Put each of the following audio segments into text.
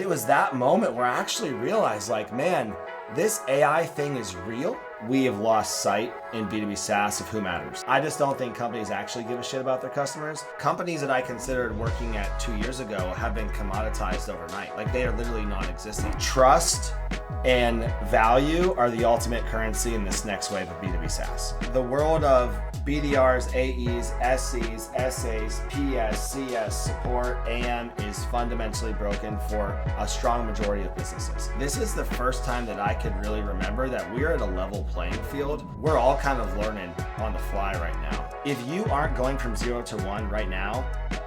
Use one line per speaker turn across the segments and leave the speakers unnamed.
it was that moment where I actually realized, like, man, this AI thing is real. We have lost sight in B2B SaaS of who matters. I just don't think companies actually give a shit about their customers. Companies that I considered working at 2 years ago have been commoditized overnight. Like, they are literally non-existent. Trust and value are the ultimate currency in this next wave of B2B SaaS. The world of BDRs, AEs, SEs, SAs, PS, CS, support, AM is fundamentally broken for a strong majority of businesses. This is the first time that I could really remember that we're at a level playing field. We're all kind of learning on the fly right now. If you aren't going from 0 to 1 right now,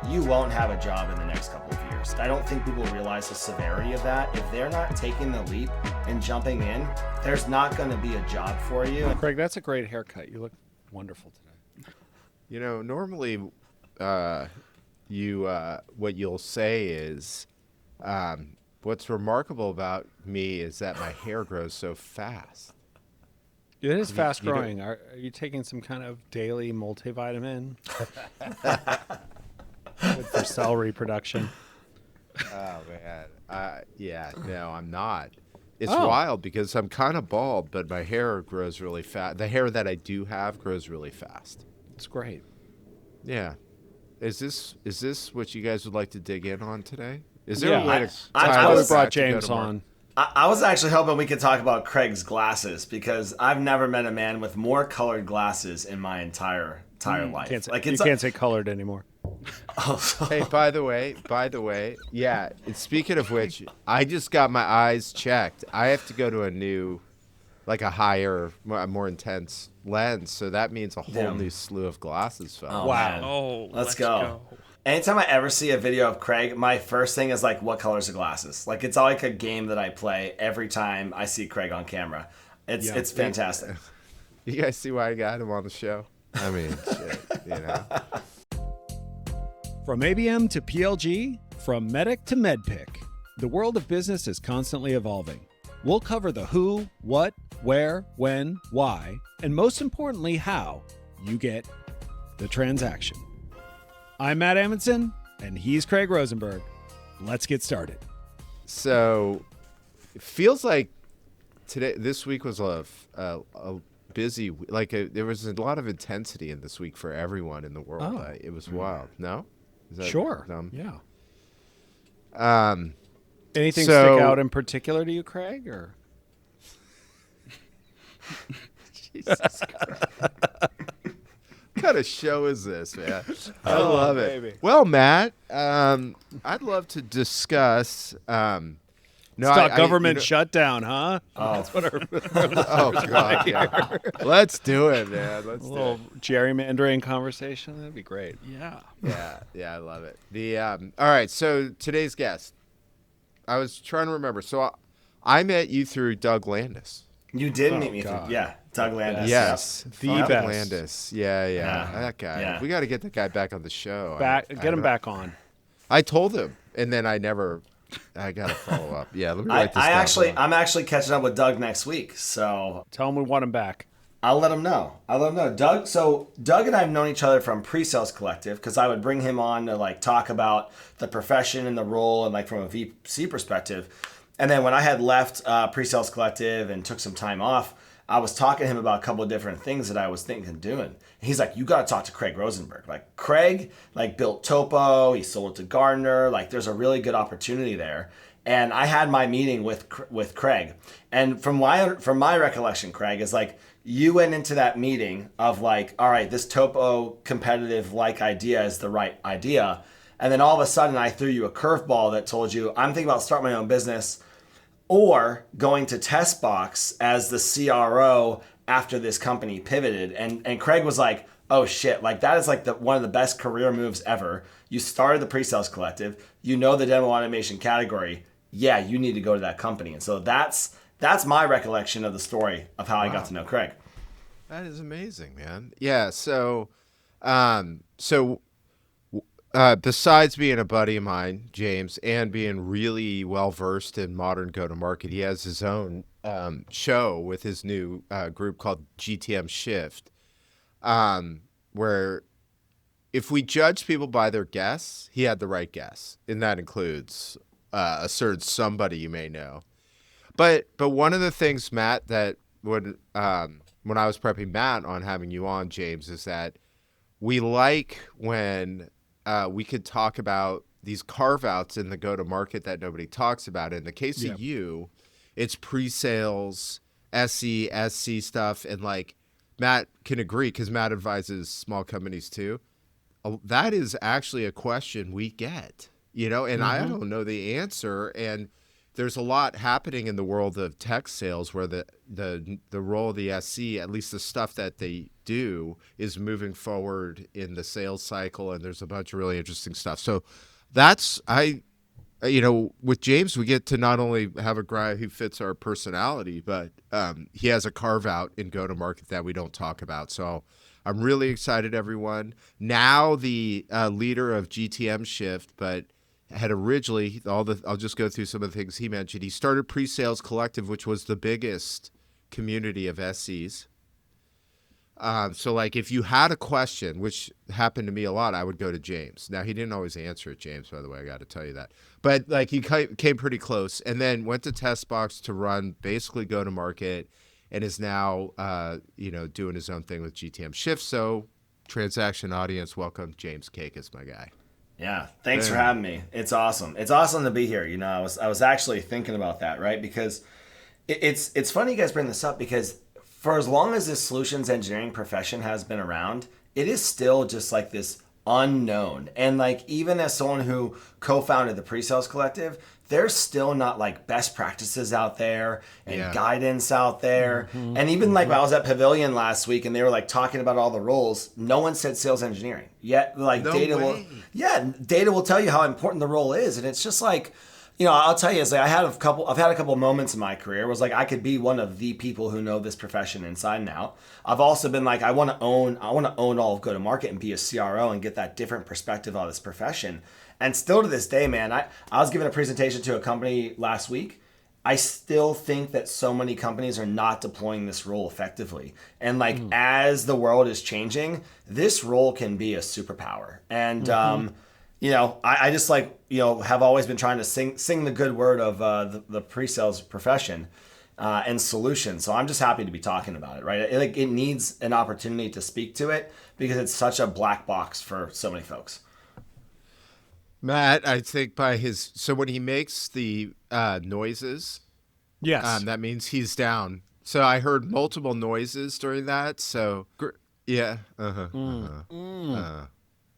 you won't have a job in the next couple of years. I don't think people realize the severity of that. If they're not taking the leap and jumping in, there's not going to be a job for you.
Craig, that's a great haircut. You look wonderful today.
You know, normally what you'll say is, what's remarkable about me is that my hair grows so fast.
It is fast growing. Are you taking some kind of daily multivitamin? Good for cell reproduction.
Oh, man. Yeah, no, I'm not. It's wild because I'm kind of bald, but my hair grows really fast. The hair that I do have grows really fast.
It's great.
Yeah. Is this what you guys would like to dig in on today? Is there a way to
I
brought James on.
I was actually hoping we could talk about Craig's glasses because I've never met a man with more colored glasses in my entire life.
You can't say colored anymore.
Hey, by the way, yeah, speaking of which, I just got my eyes checked. I have to go to a higher, more intense lens, so that means a whole new slew of glasses, fellas.
Oh,
wow.
man.
Oh,
let's go. Anytime I ever see a video of Craig, my first thing is like, what color's the glasses? Like, it's like a game that I play every time I see Craig on camera. It's fantastic.
You guys see why I got him on the show? I mean, shit, you know.
From ABM to PLG, from Medic to MedPick, the world of business is constantly evolving. We'll cover the who, what, where, when, why, and most importantly, how you get the transaction. I'm Matt Amundson, and he's Craig Rosenberg. Let's get started.
So, it feels like this week was a busy, there was a lot of intensity in this week for everyone in the world.
Oh.
It was wild. No? Is that
Sure.
dumb?
Yeah.
Um,
Anything
So-
stick out in particular to you, Craig? Or
Jesus Christ. What kind of show is this, man? I love it.
baby.
Well, Matt, I'd love to discuss.
Stop government shutdown, huh? That's what our
Oh God, yeah. Let's do it, man. Let's do
little
it.
gerrymandering conversation. That'd be great.
yeah.
Yeah, I love it. All right. So today's guest, I was trying to remember. So I met you through Doug Landis.
You did meet me
God.
through, Doug Landis.
Yes,
The
Doug
best.
Landis. Yeah, that guy.
Yeah.
We got to get that guy back on the show.
Get him back on.
I told him, and then I got to follow up. Yeah, let me write this down.
I'm actually catching up with Doug next week, so
Tell him we want him back.
I'll let him know. Doug and I have known each other from Pre-Sales Collective because I would bring him on to like talk about the profession and the role and like from a VC perspective. And then when I had left Pre-Sales Collective and took some time off, I was talking to him about a couple of different things that I was thinking of doing. And he's like, you got to talk to Craig Rosenberg. Like Craig, built Topo. He sold it to Gardner. Like there's a really good opportunity there. And I had my meeting with Craig. And from my recollection, Craig, is like you went into that meeting of like, all right, this Topo competitive idea is the right idea. And then all of a sudden I threw you a curveball that told you, I'm thinking about starting my own business or going to Testbox as the CRO after this company pivoted. And Craig was like, oh shit, like that is like one of the best career moves ever. You started the Pre-Sales Collective, you know the demo automation category. Yeah, you need to go to that company. And so that's my recollection of the story of how I got to know Craig.
That is amazing, man. Yeah, so besides being a buddy of mine, James, and being really well-versed in modern go-to-market, he has his own show with his new group called GTMshift, where if we judge people by their guess, he had the right guess, and that includes a certain somebody you may know. But one of the things, Matt, that when I was prepping Matt on having you on, James, is that we like when we could talk about these carve-outs in the go-to-market that nobody talks about. In the case of you, it's pre-sales, SE, SC stuff, and like Matt can agree because Matt advises small companies too. That is actually a question we get, and I don't know the answer. And there's a lot happening in the world of tech sales where the role of the SC, at least the stuff that they do, is moving forward in the sales cycle. And there's a bunch of really interesting stuff. So that's, with James, we get to not only have a guy who fits our personality, but he has a carve out in go-to-market that we don't talk about. So I'm really excited, everyone. Now the leader of GTMshift, but had originally I'll just go through some of the things he mentioned. He started Pre-Sales Collective, which was the biggest community of SEs. So like if you had a question, which happened to me a lot, I would go to James. Now he didn't always answer it, James, by the way, I got to tell you that. But like he came pretty close and then went to Testbox to run basically go-to-market and is now, doing his own thing with GTMshift. So transaction audience, welcome James Kaikis, my guy.
Yeah, thanks for having me. It's awesome. It's awesome to be here. I was actually thinking about that, right? Because it's funny you guys bring this up because for as long as this solutions engineering profession has been around, it is still just like this unknown. And like even as someone who co-founded the Pre-Sales Collective, there's still not like best practices out there and guidance out there. And even like when I was at Pavilion last week and they were like talking about all the roles, no one said sales engineering. Yet like data will tell you how important the role is. And it's just like, I'll tell you, I've had a couple moments in my career where it was like I could be one of the people who know this profession inside and out. I've also been like, I want to own all of go-to-market and be a CRO and get that different perspective on this profession. And still to this day, man, I was giving a presentation to a company last week. I still think that so many companies are not deploying this role effectively. And like as the world is changing, this role can be a superpower. And I just like, have always been trying to sing the good word of the pre-sales profession and solutions. So I'm just happy to be talking about it, right? It needs an opportunity to speak to it because it's such a black box for so many folks.
Matt, I think so when he makes the noises, that means he's down. So I heard multiple noises during that. So yeah.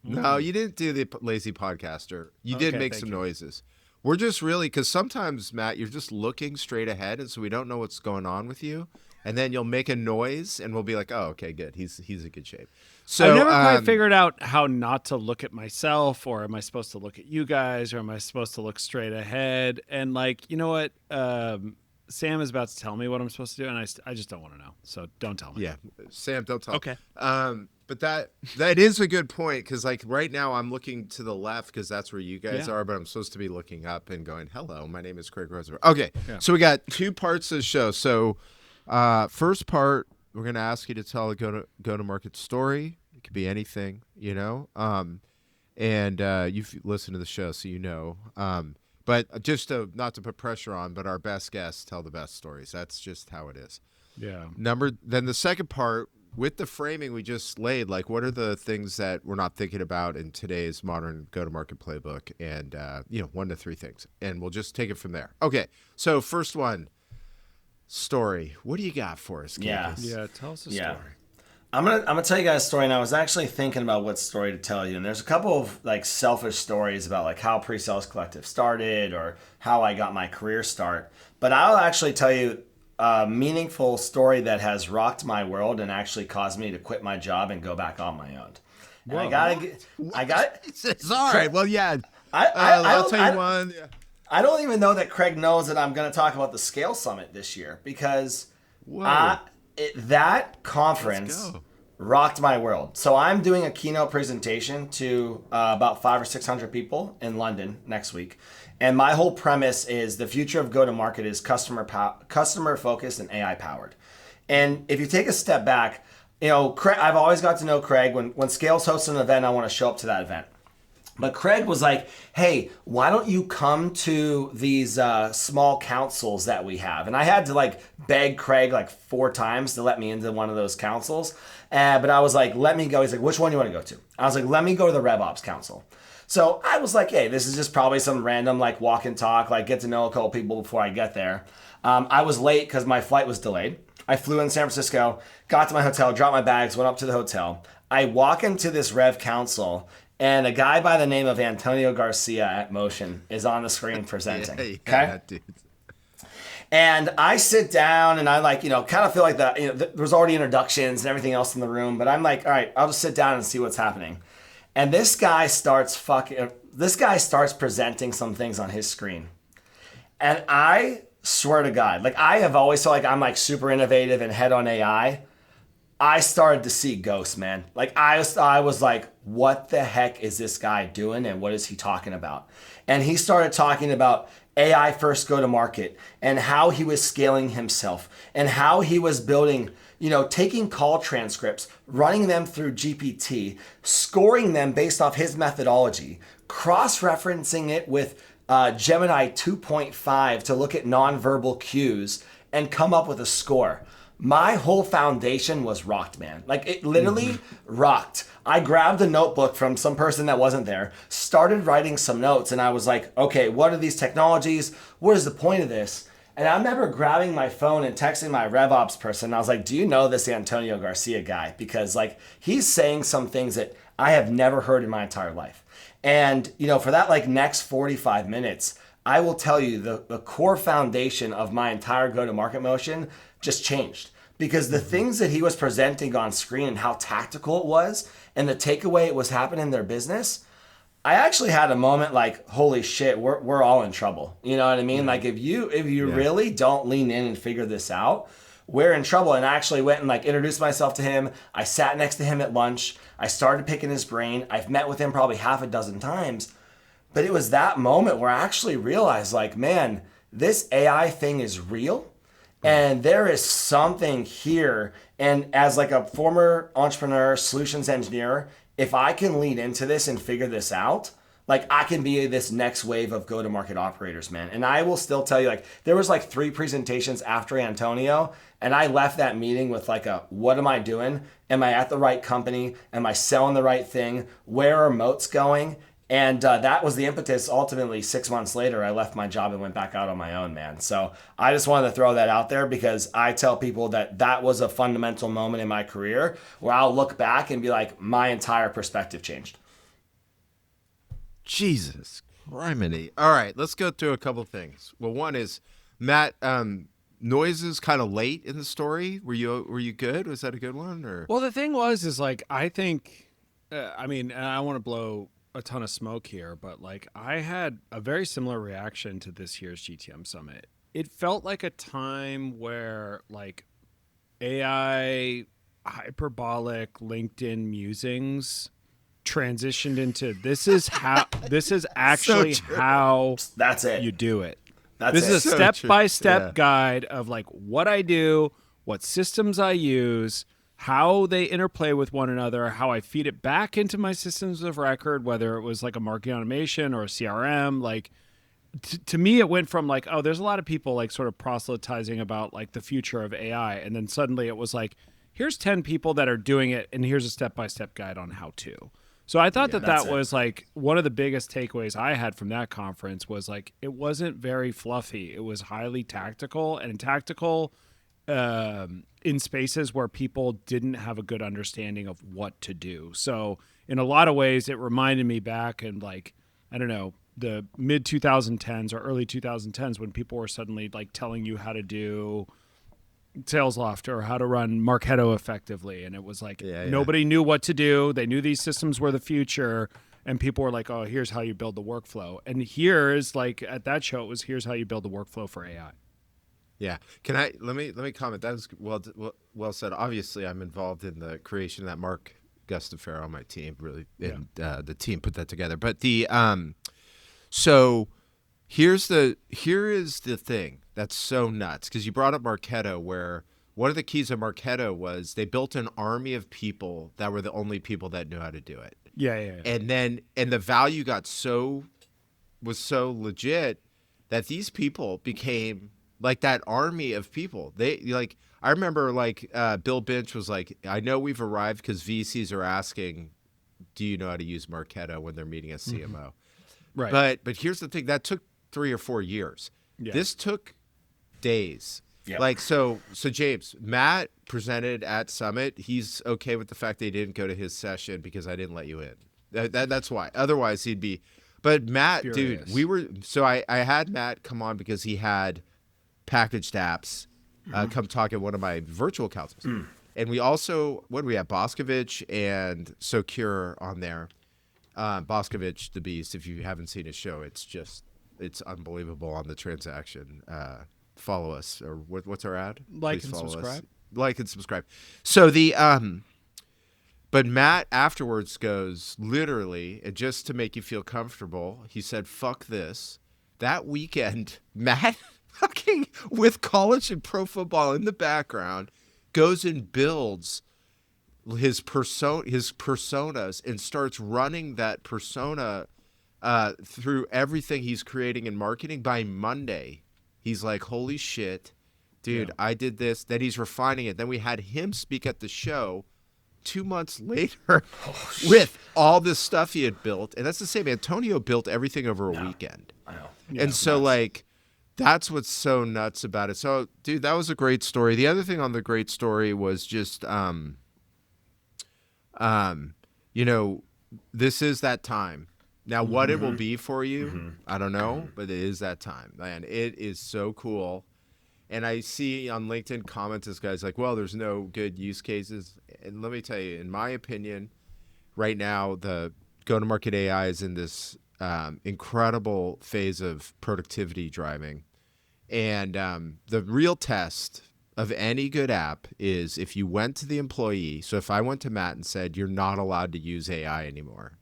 No, you didn't do the lazy podcaster. You did make some noises. We're just really, because sometimes, Matt, you're just looking straight ahead, and so we don't know what's going on with you. And then you'll make a noise, and we'll be like, oh, okay, good. He's in good shape. So
I never quite figured out how not to look at myself, or am I supposed to look at you guys, or am I supposed to look straight ahead? And like, you know what? Sam is about to tell me what I'm supposed to do, and I just don't want to know. So don't tell me.
Yeah, Sam, don't tell me.
Okay.
But that is a good point because like right now I'm looking to the left because that's where you guys are, but I'm supposed to be looking up and going, hello, my name is Craig Rosenberg. Okay, so we got two parts of the show. So first part, we're going to ask you to tell a go-to-market story. It could be anything, and you've listened to the show, so you know. But just not to put pressure on, but our best guests tell the best stories. That's just how it is.
Yeah.
Then the second part, with the framing we just laid, like what are the things that we're not thinking about in today's modern go-to-market playbook? And, 1 to 3 things. And we'll just take it from there. Okay. So first one, story. What do you got for us, Kaikis?
Yeah, tell us a story.
I'm gonna tell you guys a story, and I was actually thinking about what story to tell you. And there's a couple of like selfish stories about like how Pre-Sales Collective started or how I got my career start. But I'll actually tell you a meaningful story that has rocked my world and actually caused me to quit my job and go back on my own. And I got
It's all right. Well, yeah.
I'll
tell you one. Yeah.
I don't even know that Craig knows that I'm going to talk about the Scale Summit this year because that conference rocked my world. So I'm doing a keynote presentation to about 500 or 600 people in London next week. And my whole premise is the future of go-to-market is customer focused and AI powered. And if you take a step back, Craig, I've always got to know Craig. When Scales hosts an event, I want to show up to that event. But Craig was like, hey, why don't you come to these small councils that we have? And I had to like beg Craig like 4 times to let me into one of those councils. But I was like, let me go. He's like, which one do you want to go to? I was like, let me go to the RevOps Council. So I was like, hey, this is just probably some random like walk and talk, like get to know a couple people before I get there. I was late because my flight was delayed. I flew in San Francisco, got to my hotel, dropped my bags, went up to the hotel. I walk into this Rev Council, and a guy by the name of Antonio Garcia at Motion is on the screen presenting. Okay?
Dude.
And I sit down and I like, kind of feel like there was already introductions and everything else in the room, but I'm like, all right, I'll just sit down and see what's happening. And this guy starts presenting some things on his screen. And I swear to God, like I have always felt like I'm like super innovative and head on AI. I started to see ghosts, man. Like I was like, what the heck is this guy doing and what is he talking about? And he started talking about AI first go to market and how he was scaling himself and how he was building, taking call transcripts, running them through GPT, scoring them based off his methodology, cross-referencing it with Gemini 2.5 to look at nonverbal cues and come up with a score. My whole foundation was rocked, man. Like it literally rocked. I grabbed a notebook from some person that wasn't there, started writing some notes, and I was like, okay, what are these technologies? What is the point of this? And I remember grabbing my phone and texting my RevOps person. And I was like, do you know this Antonio Garcia guy? Because like he's saying some things that I have never heard in my entire life. And, for that like next 45 minutes, I will tell you the core foundation of my entire go-to-market motion just changed because the things that he was presenting on screen and how tactical it was and the takeaway it was happening in their business, I actually had a moment like, holy shit, we're all in trouble. You know what I mean? Like if you really don't lean in and figure this out, we're in trouble. And I actually went and like introduced myself to him. I sat next to him at lunch. I started picking his brain. I've met with him probably 6 times. But it was that moment where I actually realized like, man, this AI thing is real. And there is something here. And as like a former entrepreneur, solutions engineer, if I can lean into this and figure this out, like I can be this next wave of go-to-market operators, man. And I will still tell you, like there was like 3 presentations after Antonio, and I left that meeting with like what am I doing? Am I at the right company? Am I selling the right thing? Where are moats going? And that was the impetus. Ultimately, 6 months later, I left my job and went back out on my own, man. So I just wanted to throw that out there because I tell people that was a fundamental moment in my career where I'll look back and be like, my entire perspective changed.
Jesus, criminy. All right, let's go through a couple things. Well, one is, Matt, Noise is kind of late in the story. Were you good? Was that a good one? Or
Well, the thing is like, I think, and I want to blow a ton of smoke here, but like I had a very similar reaction to this year's GTM Summit. It felt like a time where like AI hyperbolic LinkedIn musings transitioned into this is actually how
That's it.
you do it.
That's
This
it.
is a
So
step-by-step
true.
guide of like what I do, what systems I use, how they interplay with one another, how I feed it back into my systems of record, whether it was like a marketing automation or a CRM. Like to me, it went from like, oh, there's a lot of people like sort of proselytizing about like the future of AI. And then suddenly it was like, here's 10 people that are doing it. And here's a step-by-step guide on how to. So I thought that was like one of the biggest takeaways I had from that conference was like, it wasn't very fluffy. It was highly tactical and tactical in spaces where people didn't have a good understanding of what to do. So in a lot of ways, it reminded me back in like, I don't know, the mid 2010s or early 2010s when people were suddenly like telling you how to do SalesLoft or how to run Marketo effectively. And it was like, nobody knew what to do. They knew these systems were the future. And people were like, oh, here's how you build the workflow. And here's like, at that show, it was, here's how you build the workflow for AI.
Yeah. Let me comment. That was well said. Obviously, I'm involved in the creation of that. Mark Gustafaro on my team, really, and the team put that together. But so here is the thing that's so nuts, because you brought up Marketo, where one of the keys of Marketo was they built an army of people that were the only people that knew how to do it.
Yeah.
And the value was so legit that these people became like that army of people. I remember Bill Binch was like, I know we've arrived because VCs are asking, do you know how to use Marketo when they're meeting a CMO?
Right.
But here's the thing, that took 3 or 4 years.
Yeah.
This took days.
Yeah.
So James, Matt presented at Summit. He's okay with the fact they didn't go to his session because I didn't let you in. That's why. Otherwise, he'd be. But Matt,
Furious.
dude, I had Matt come on because he had packaged apps come talk at one of my virtual councils. And we also, what do we have? Boscovich and Socure on there. Boscovich, the beast. If you haven't seen his show, it's unbelievable on the transaction. Follow us, or what's our ad?
Like
Please
and
follow
subscribe.
us. Like and subscribe. So but Matt afterwards goes, literally, and just to make you feel comfortable, he said, fuck this. That weekend, Matt, fucking with college and pro football in the background, goes and builds his personas and starts running that persona through everything he's creating in marketing. By Monday, he's like, holy shit, dude, I did this. Then he's refining it. Then we had him speak at the show 2 months later with all this stuff he had built. And that's the same. Antonio built everything over a weekend.
I know.
And so that's what's so nuts about it. So, dude, that was a great story. The other thing on the great story was just, this is that time. Now, what it will be for you, I don't know, but it is that time. Man, it is so cool. And I see on LinkedIn comments, this guy's like, well, there's no good use cases. And let me tell you, in my opinion, right now, the go-to-market AI is in this incredible phase of productivity driving. And the real test of any good app is if you went to the employee. So if I went to Matt and said, you're not allowed to use AI anymore,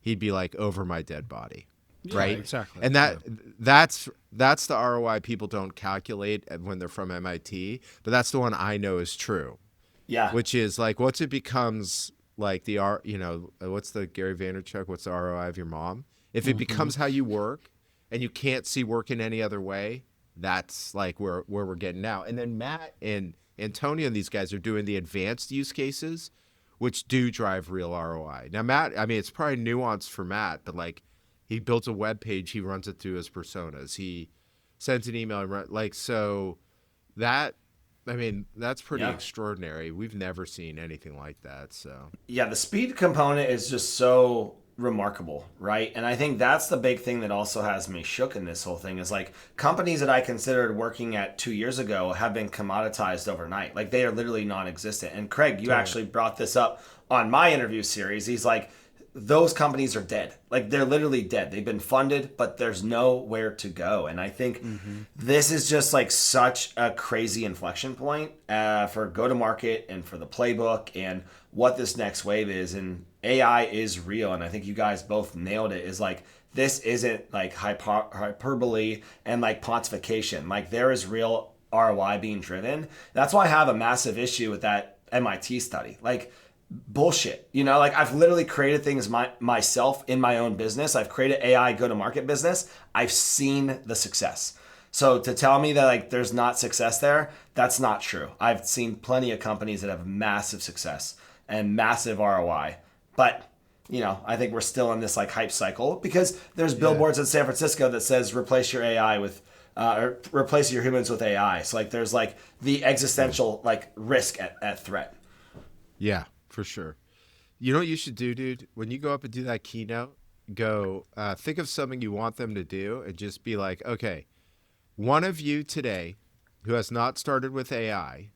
he'd be like, over my dead body.
Yeah,
right?
Exactly.
And that's the ROI people don't calculate when they're from MIT, but that's the one I know is true.
Yeah.
Which is like, once it becomes like what's the Gary Vaynerchuk, what's the ROI of your mom? If it becomes how you work and you can't see work in any other way, that's like where we're getting now. And then Matt and Antonio and these guys are doing the advanced use cases, which do drive real ROI. Now, Matt, I mean, it's probably nuanced for Matt, but like, he builds a web page, he runs it through his personas. He sends an email, so that, I mean, that's pretty extraordinary. We've never seen anything like that. So
yeah, the speed component is just so remarkable, right? And I think that's the big thing that also has me shook in this whole thing is like companies that I considered working at 2 years ago have been commoditized overnight. Like they are literally non-existent. And Craig, you actually brought this up on my interview series. He's like, those companies are dead. Like they're literally dead. They've been funded, but there's nowhere to go. And I think this is just like such a crazy inflection point for go-to-market and for the playbook and what this next wave is. And AI is real. And I think you guys both nailed it. Is like, this isn't like hyperbole and like pontification. Like there is real ROI being driven. That's why I have a massive issue with that MIT study. Like, bullshit, like I've literally created things myself in my own business. I've created AI go-to-market business. I've seen the success. So to tell me that like there's not success there, that's not true. I've seen plenty of companies that have massive success and massive ROI. But I think we're still in this like hype cycle because there's billboards in San Francisco that says replace your AI with or replace your humans with AI. So like there's like the existential like risk at threat.
Yeah. For sure. You know what you should do, dude? When you go up and do that keynote, go think of something you want them to do and just be like, okay, one of you today who has not started with AI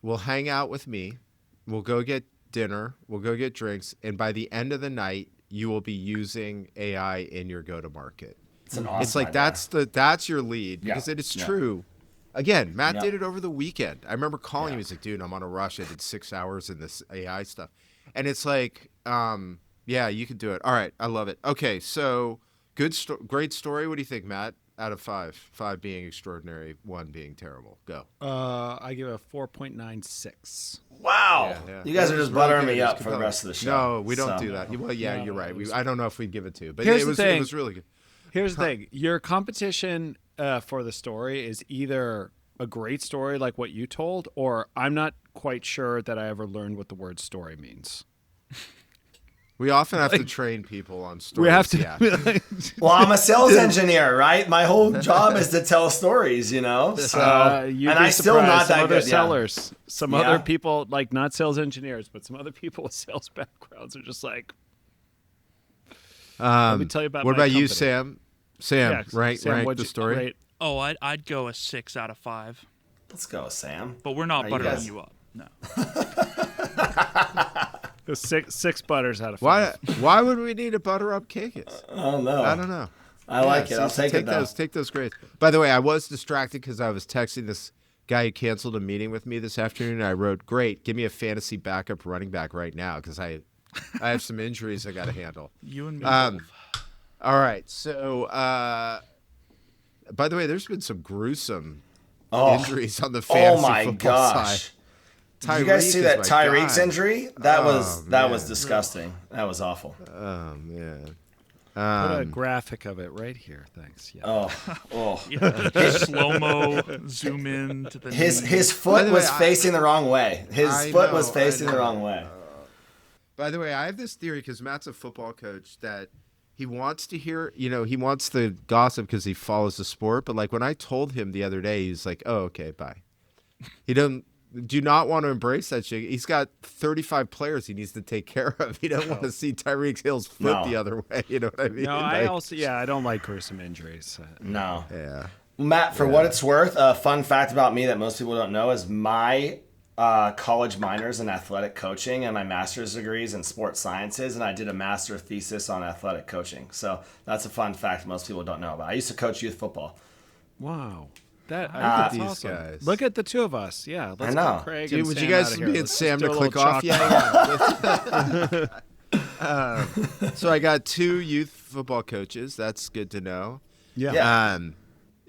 will hang out with me. We'll go get dinner. We'll go get drinks. And by the end of the night, you will be using AI in your go-to-market. It's like that's your lead because it is true. Again, Matt did it over the weekend. I remember calling him. He's like, dude, I'm on a rush. I did 6 hours in this AI stuff. And it's like, you can do it. All right. I love it. Okay. So great story. What do you think, Matt? out of 5. 5 being extraordinary, 1 being terrible. Go.
I give a 4.96.
Wow.
Yeah.
You guys
That
are
was
just
really
buttering
good.
me
It was
up for the
compelling.
rest of the show.
No, we don't
So-
do that. Well, yeah,
No,
you're
no,
right.
it was-
I don't know if we'd give it to, but
Here's
it
the
was
thing.
it was really good.
Here's the thing. Your competition for the story is either a great story like what you told, or I'm not quite sure that I ever learned what the word story means.
We often have to train people on stories.
We have to.
Yeah.
Well, I'm a sales engineer, right? My whole job is to tell stories, you know. So,
you'd
and
be
I still
surprised.
not
Some
that
other
good. Yeah.
sellers, some
Yeah.
other people, like not sales engineers, but some other people with sales backgrounds are just like, let me tell you about
What
my
about you,
company.
Sam? Sam,
Yeah,
rank
Sam,
the
what'd you
story.
rate?
Oh, I'd go a 6 out of 5.
Let's go, Sam.
But we're not
Are you
buttering
guys-
you up. No.
The six butters out of 5.
Why would we need to butter up Kaikis?
Oh no.
I don't know.
I like it.
so
I'll take it though.
Take those grades. By the way, I was distracted because I was texting this guy who canceled a meeting with me this afternoon. And I wrote, "Great, give me a fantasy backup running back right now because I have some injuries I got to handle."
You and me
Um,
both.
All right. So, by the way, there's been some gruesome injuries on the fantasy
Oh my
football
gosh.
side.
Did you guys see
Tyreek
that
is my
Tyreek's
guy.
injury? That was
man.
disgusting. That was awful.
Oh man.
Put a graphic of it right here. Thanks. Yeah.
Oh.
Yeah. Slow-mo, zoom in to the knee.
His
By
foot
the
was
way,
facing the wrong way. His
I
foot
know,
was facing
I
the
know.
wrong way.
By the way, I have this theory because Matt's a football coach that he wants to hear, he wants the gossip because he follows the sport. But like when I told him the other day, he's like, "Oh, okay, bye." He do not want to embrace that shit. He's got 35 players he needs to take care of. He don't want to see Tyreek Hill's foot
No.
the other way. You know what I mean?
No, I
Like,
also I don't like gruesome injuries.
No.
Yeah.
Matt, for what it's worth, a fun fact about me that most people don't know is my college minors in athletic coaching and my master's degrees in sports sciences, and I did a master thesis on athletic coaching. So that's a fun fact most people don't know about. I used to coach youth football.
Wow. That
Look at
that's
these
awesome.
guys.
Look at the two of us. Yeah, let's
know.
get Craig
Dude,
and
would
Sam
you guys
out of here.
be at
Let's
Sam
do
to
a
click
little
off?
chalk-
Yeah. So I got 2 youth football coaches. That's good to know.
Yeah.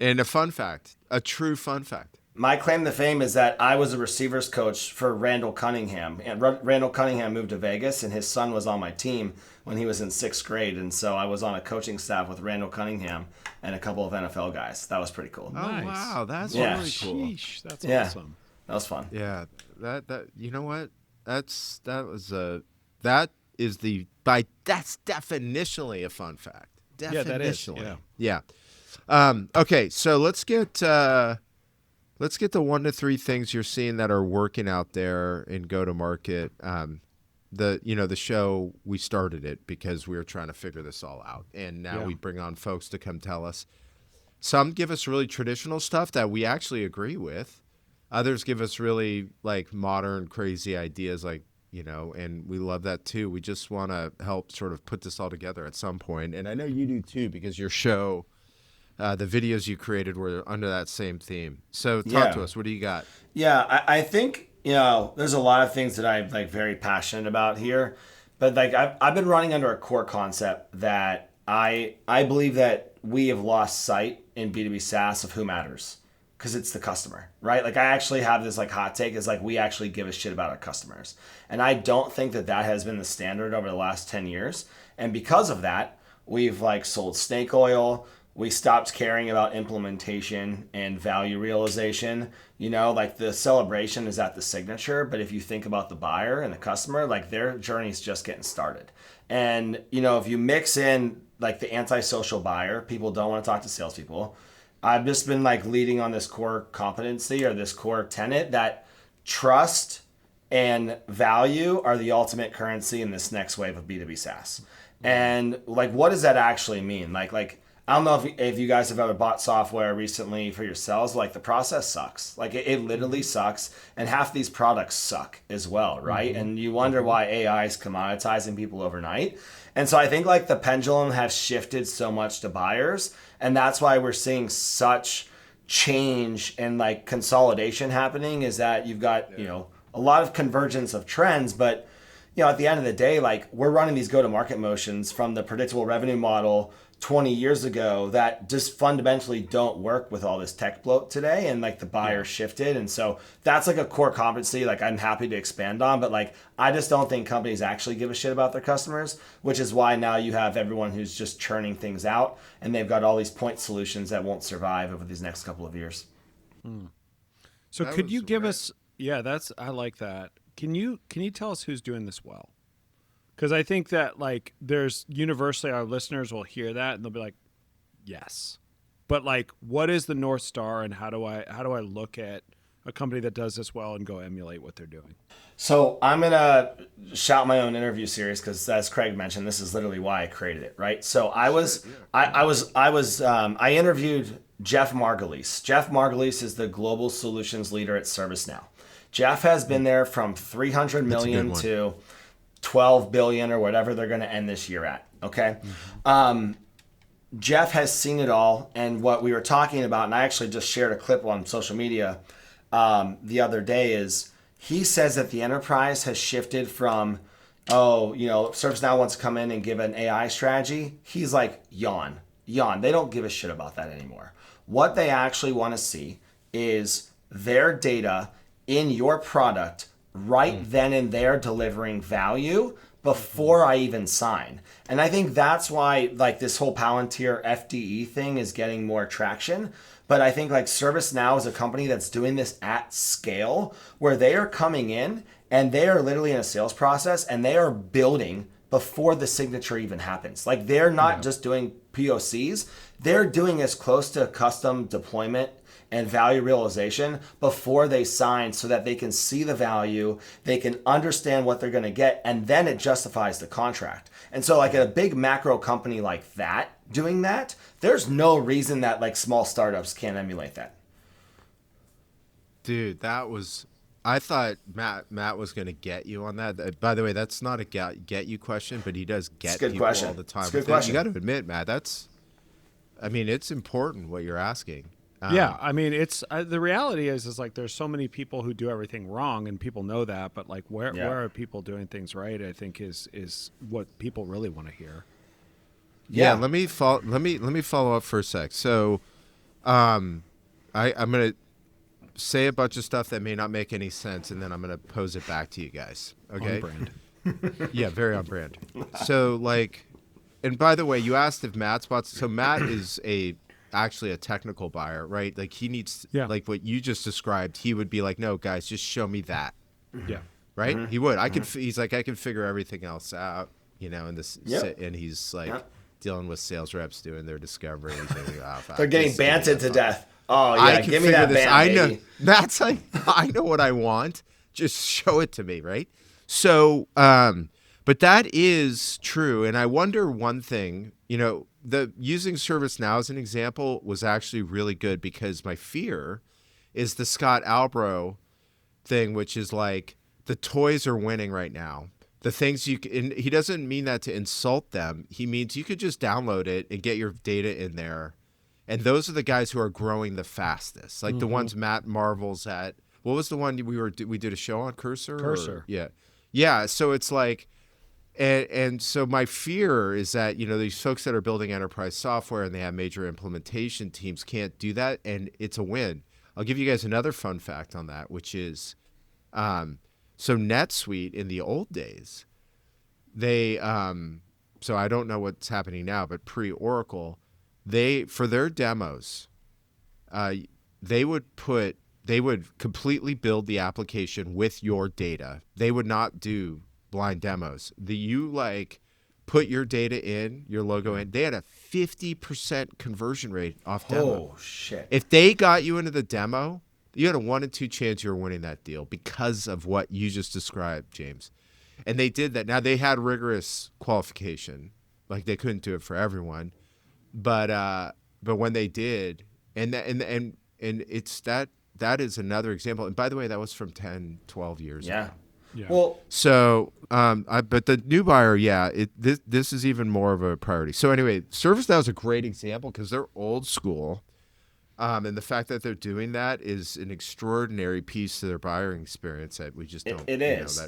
And a fun fact, a true fun fact.
My claim to fame is that I was a receivers coach for Randall Cunningham. And Randall Cunningham moved to Vegas, and his son was on my team when he was in 6th grade. And so I was on a coaching staff with Randall Cunningham and a couple of NFL guys. That was pretty cool.
Nice.
Oh wow, that's
Yeah.
really cool.
Sheesh, that's
Yeah.
awesome.
That was fun.
Yeah, that you know what? That's definitionally a fun fact.
Yeah, that is,
Definitionally. Yeah. Okay, so let's get the 1 to 3 things you're seeing that are working out there in go to market. The show, we started it because we were trying to figure this all out, and now we bring on folks to come tell us. Some give us really traditional stuff that we actually agree with. Others give us really like modern, crazy ideas, and we love that too. We just want to help sort of put this all together at some point. And I know you do too, because your show, the videos you created were under that same theme. So talk to us. What do you got?
Yeah, I think, there's a lot of things that I'm like very passionate about here. But like I've been running under a core concept that I believe that we have lost sight in B2B SaaS of who matters. Because it's the customer, right? Like I actually have this like hot take is like we actually give a shit about our customers. And I don't think that has been the standard over the last 10 years. And because of that, we've like sold snake oil. We stopped caring about implementation and value realization. Like the celebration is at the signature. But if you think about the buyer and the customer, like their journey's just getting started. And, if you mix in like the antisocial buyer, people don't want to talk to salespeople. I've just been like leading on this core competency or this core tenet that trust and value are the ultimate currency in this next wave of B2B SaaS. And like, what does that actually mean? Like I don't know if you guys have ever bought software recently for yourselves. Like the process sucks. Like it literally sucks. And half these products suck as well, right? And you wonder why AI is commoditizing people overnight. And so I think like the pendulum has shifted so much to buyers. And that's why we're seeing such change and like consolidation happening is that you've got, a lot of convergence of trends, but at the end of the day, like we're running these go-to-market motions from the predictable revenue model 20 years ago that just fundamentally don't work with all this tech bloat today, and like the buyer shifted. And so that's like a core competency like I'm happy to expand on, but like I just don't think companies actually give a shit about their customers, which is why now you have everyone who's just churning things out and they've got all these point solutions that won't survive over these next couple of years.
So could you give us, I like that. Can you tell us who's doing this well? Because I think that like there's universally our listeners will hear that and they'll be like, yes. But like, what is the North Star, and how do I look at a company that does this well and go emulate what they're doing?
So I'm gonna shout my own interview series because, as Craig mentioned, this is literally why I created it, right? So I interviewed Jeff Margulies. Jeff Margulies is the global solutions leader at ServiceNow. Jeff has been there from 300 million to 12 billion or whatever they're going to end this year at. Okay. Jeff has seen it all. And what we were talking about, and I actually just shared a clip on social media the other day, is he says that the enterprise has shifted from, ServiceNow wants to come in and give an AI strategy. He's like, yawn. They don't give a shit about that anymore. What they actually want to see is their data in your product right then and there, delivering value before I even sign. And I think that's why like this whole Palantir FDE thing is getting more traction. But I think like ServiceNow is a company that's doing this at scale, where they are coming in and they are literally in a sales process and they are building before the signature even happens. Like they're not just doing POCs, they're doing as close to custom deployment and value realization before they sign, so that they can see the value, they can understand what they're going to get, and then it justifies the contract. And so like at a big macro company like that doing that, there's no reason that like small startups can't emulate that.
Dude, I thought Matt was going to get you on that. By the way, that's not a get you question, but he does get people all the time.
It's a good question.
You got to admit, Matt, it's important what you're asking.
Yeah, I mean, it's the reality is like there's so many people who do everything wrong, and people know that. But like, where are people doing things right? I think is what people really want to hear.
Yeah, let me follow up for a sec. So, I'm gonna say a bunch of stuff that may not make any sense, and then I'm gonna pose it back to you guys. Okay.
On brand.
Yeah, very on brand. So like, and by the way, you asked if Matt's bots. So Matt is actually a technical buyer, right? Like he needs, like what you just described, he would be like, no guys, just show me that.
Yeah.
Right. Mm-hmm. He would, he's like, I can figure everything else out, and and he's like dealing with sales reps doing their discovery.
They're getting banted to death. Oh yeah. Give me that band,
I know.
baby.
That's like, I know what I want. Just show it to me. Right. So, but that is true. And I wonder one thing, the using ServiceNow as an example was actually really good, because my fear is the Scott Albro thing, which is like the toys are winning right now. The things and he doesn't mean that to insult them. He means you could just download it and get your data in there. And those are the guys who are growing the fastest. Like the ones Matt marvels at. What was the one we did a show on? Cursor? Yeah. Yeah. So it's like, And so my fear is that, these folks that are building enterprise software and they have major implementation teams can't do that, and it's a win. I'll give you guys another fun fact on that, which is, so NetSuite in the old days, they, so I don't know what's happening now, but pre-Oracle, for their demos, they would completely build the application with your data. They would not do blind demos. You put your data in, your logo in. They had a 50% conversion rate off demo.
Oh shit!
If they got you into the demo, you had a 1 in 2 chance you were winning that deal because of what you just described, James. And they did that. Now they had rigorous qualification, like they couldn't do it for everyone, but when they did, and it's that is another example. And by the way, that was from 10, 12 years ago.
Yeah.
Well, so, but the new buyer, this is even more of a priority. So anyway, ServiceNow is a great example because they're old school, and the fact that they're doing that is an extraordinary piece to their buying experience that we just don't.
It is,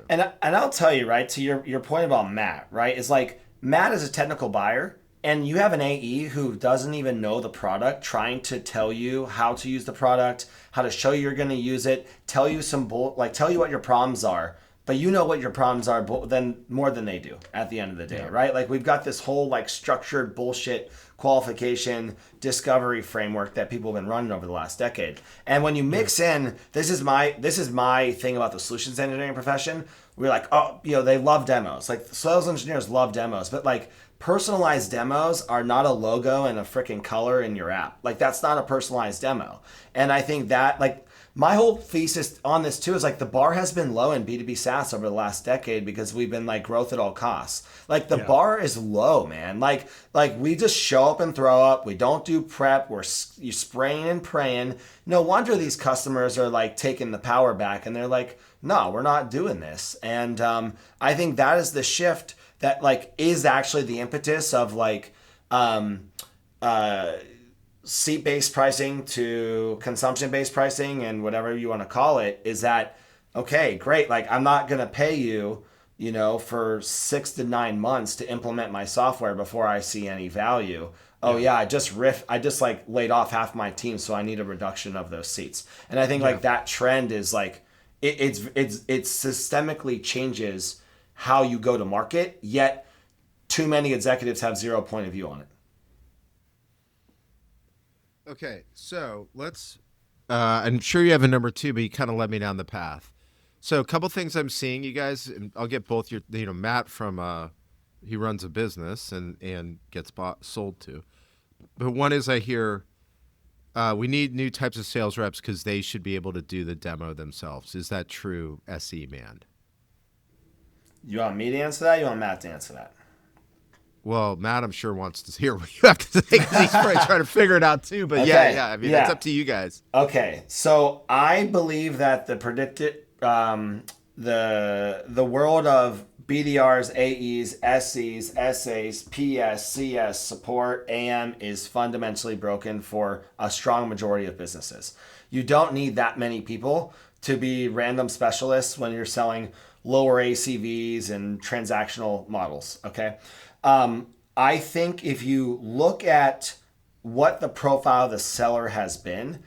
and I'll tell you, right, to your point about Matt, right, is like Matt is a technical buyer, and you have an AE who doesn't even know the product, trying to tell you how to use the product, how to show you're going to use it, tell you tell you what your problems are, but you know what your problems are then more than they do at the end of the day, right? Like we've got this whole like structured bullshit qualification discovery framework that people have been running over the last decade. And when you mix in, this is my thing about the solutions engineering profession. We're like, oh, they love demos. Like sales engineers love demos, but like personalized demos are not a logo and a freaking color in your app. Like that's not a personalized demo. And I think that like my whole thesis on this too is like the bar has been low in B2B SaaS over the last decade because we've been like growth at all costs. Like the bar is low, man. Like we just show up and throw up. We don't do prep. You spraying and praying. No wonder these customers are like taking the power back and they're like, no, we're not doing this. And I think that is the shift that like is actually the impetus of like seat-based pricing to consumption-based pricing and whatever you want to call it, is that, okay, great. Like I'm not going to pay you, for 6 to 9 months to implement my software before I see any value. Oh yeah, I just like laid off half my team, so I need a reduction of those seats. And I think like that trend is like, it systemically changes how you go to market, yet too many executives have zero point of view on it.
Okay, so let's, I'm sure you have a number two, but you kind of led me down the path. So a couple things I'm seeing, you guys, and I'll get both your, Matt from, he runs a business and gets sold to. But one is I hear we need new types of sales reps because they should be able to do the demo themselves. Is that true, SE man?
You want me to answer that? You want Matt to answer that?
Well, Matt, I'm sure wants to hear what you have to say because he's probably trying to figure it out too. But
okay.
I mean, it's up to you guys.
Okay, so I believe that the predicted the world of BDRs, AEs, SEs, SAs, PS, CS, support, AM is fundamentally broken for a strong majority of businesses. You don't need that many people to be random specialists when you're selling lower ACVs and transactional models, okay? I think if you look at what the profile of the seller has been,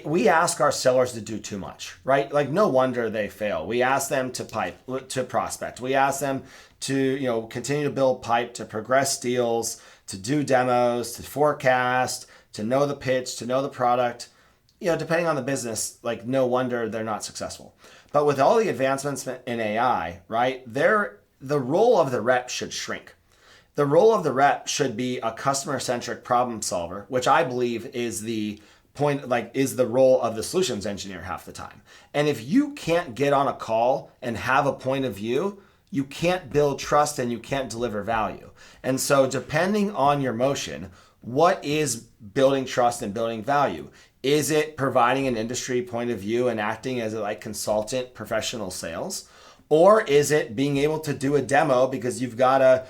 we ask our sellers to do too much, right? Like no wonder they fail. We ask them to prospect. We ask them to, continue to build pipe, to progress deals, to do demos, to forecast, to know the pitch, to know the product. Depending on the business, like no wonder they're not successful. But with all the advancements in AI, right, the role of the rep should shrink. The role of the rep should be a customer-centric problem solver, which I believe is the role of the solutions engineer half the time. And if you can't get on a call and have a point of view, you can't build trust and you can't deliver value. And so depending on your motion, what is building trust and building value? Is it providing an industry point of view and acting as a consultant professional sales? Or is it being able to do a demo because you've got a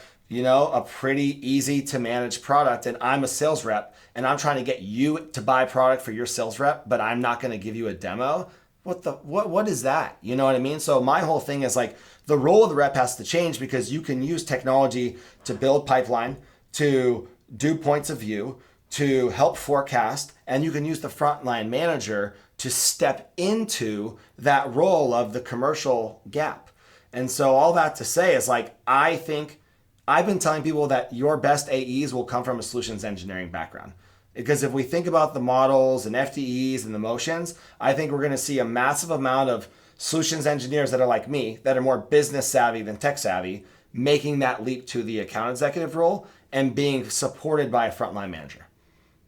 pretty easy to manage product and I'm a sales rep and I'm trying to get you to buy product for your sales rep, but I'm not going to give you a demo? What is that? You know what I mean? So my whole thing is like the role of the rep has to change because you can use technology to build pipeline, to do points of view, to help forecast, and you can use the frontline manager to step into that role of the commercial gap. And so all that to say is like, I think I've been telling people that your best AEs will come from a solutions engineering background. Because if we think about the models and FTEs and the motions, I think we're going to see a massive amount of solutions engineers that are like me, that are more business savvy than tech savvy, making that leap to the account executive role and being supported by a frontline manager.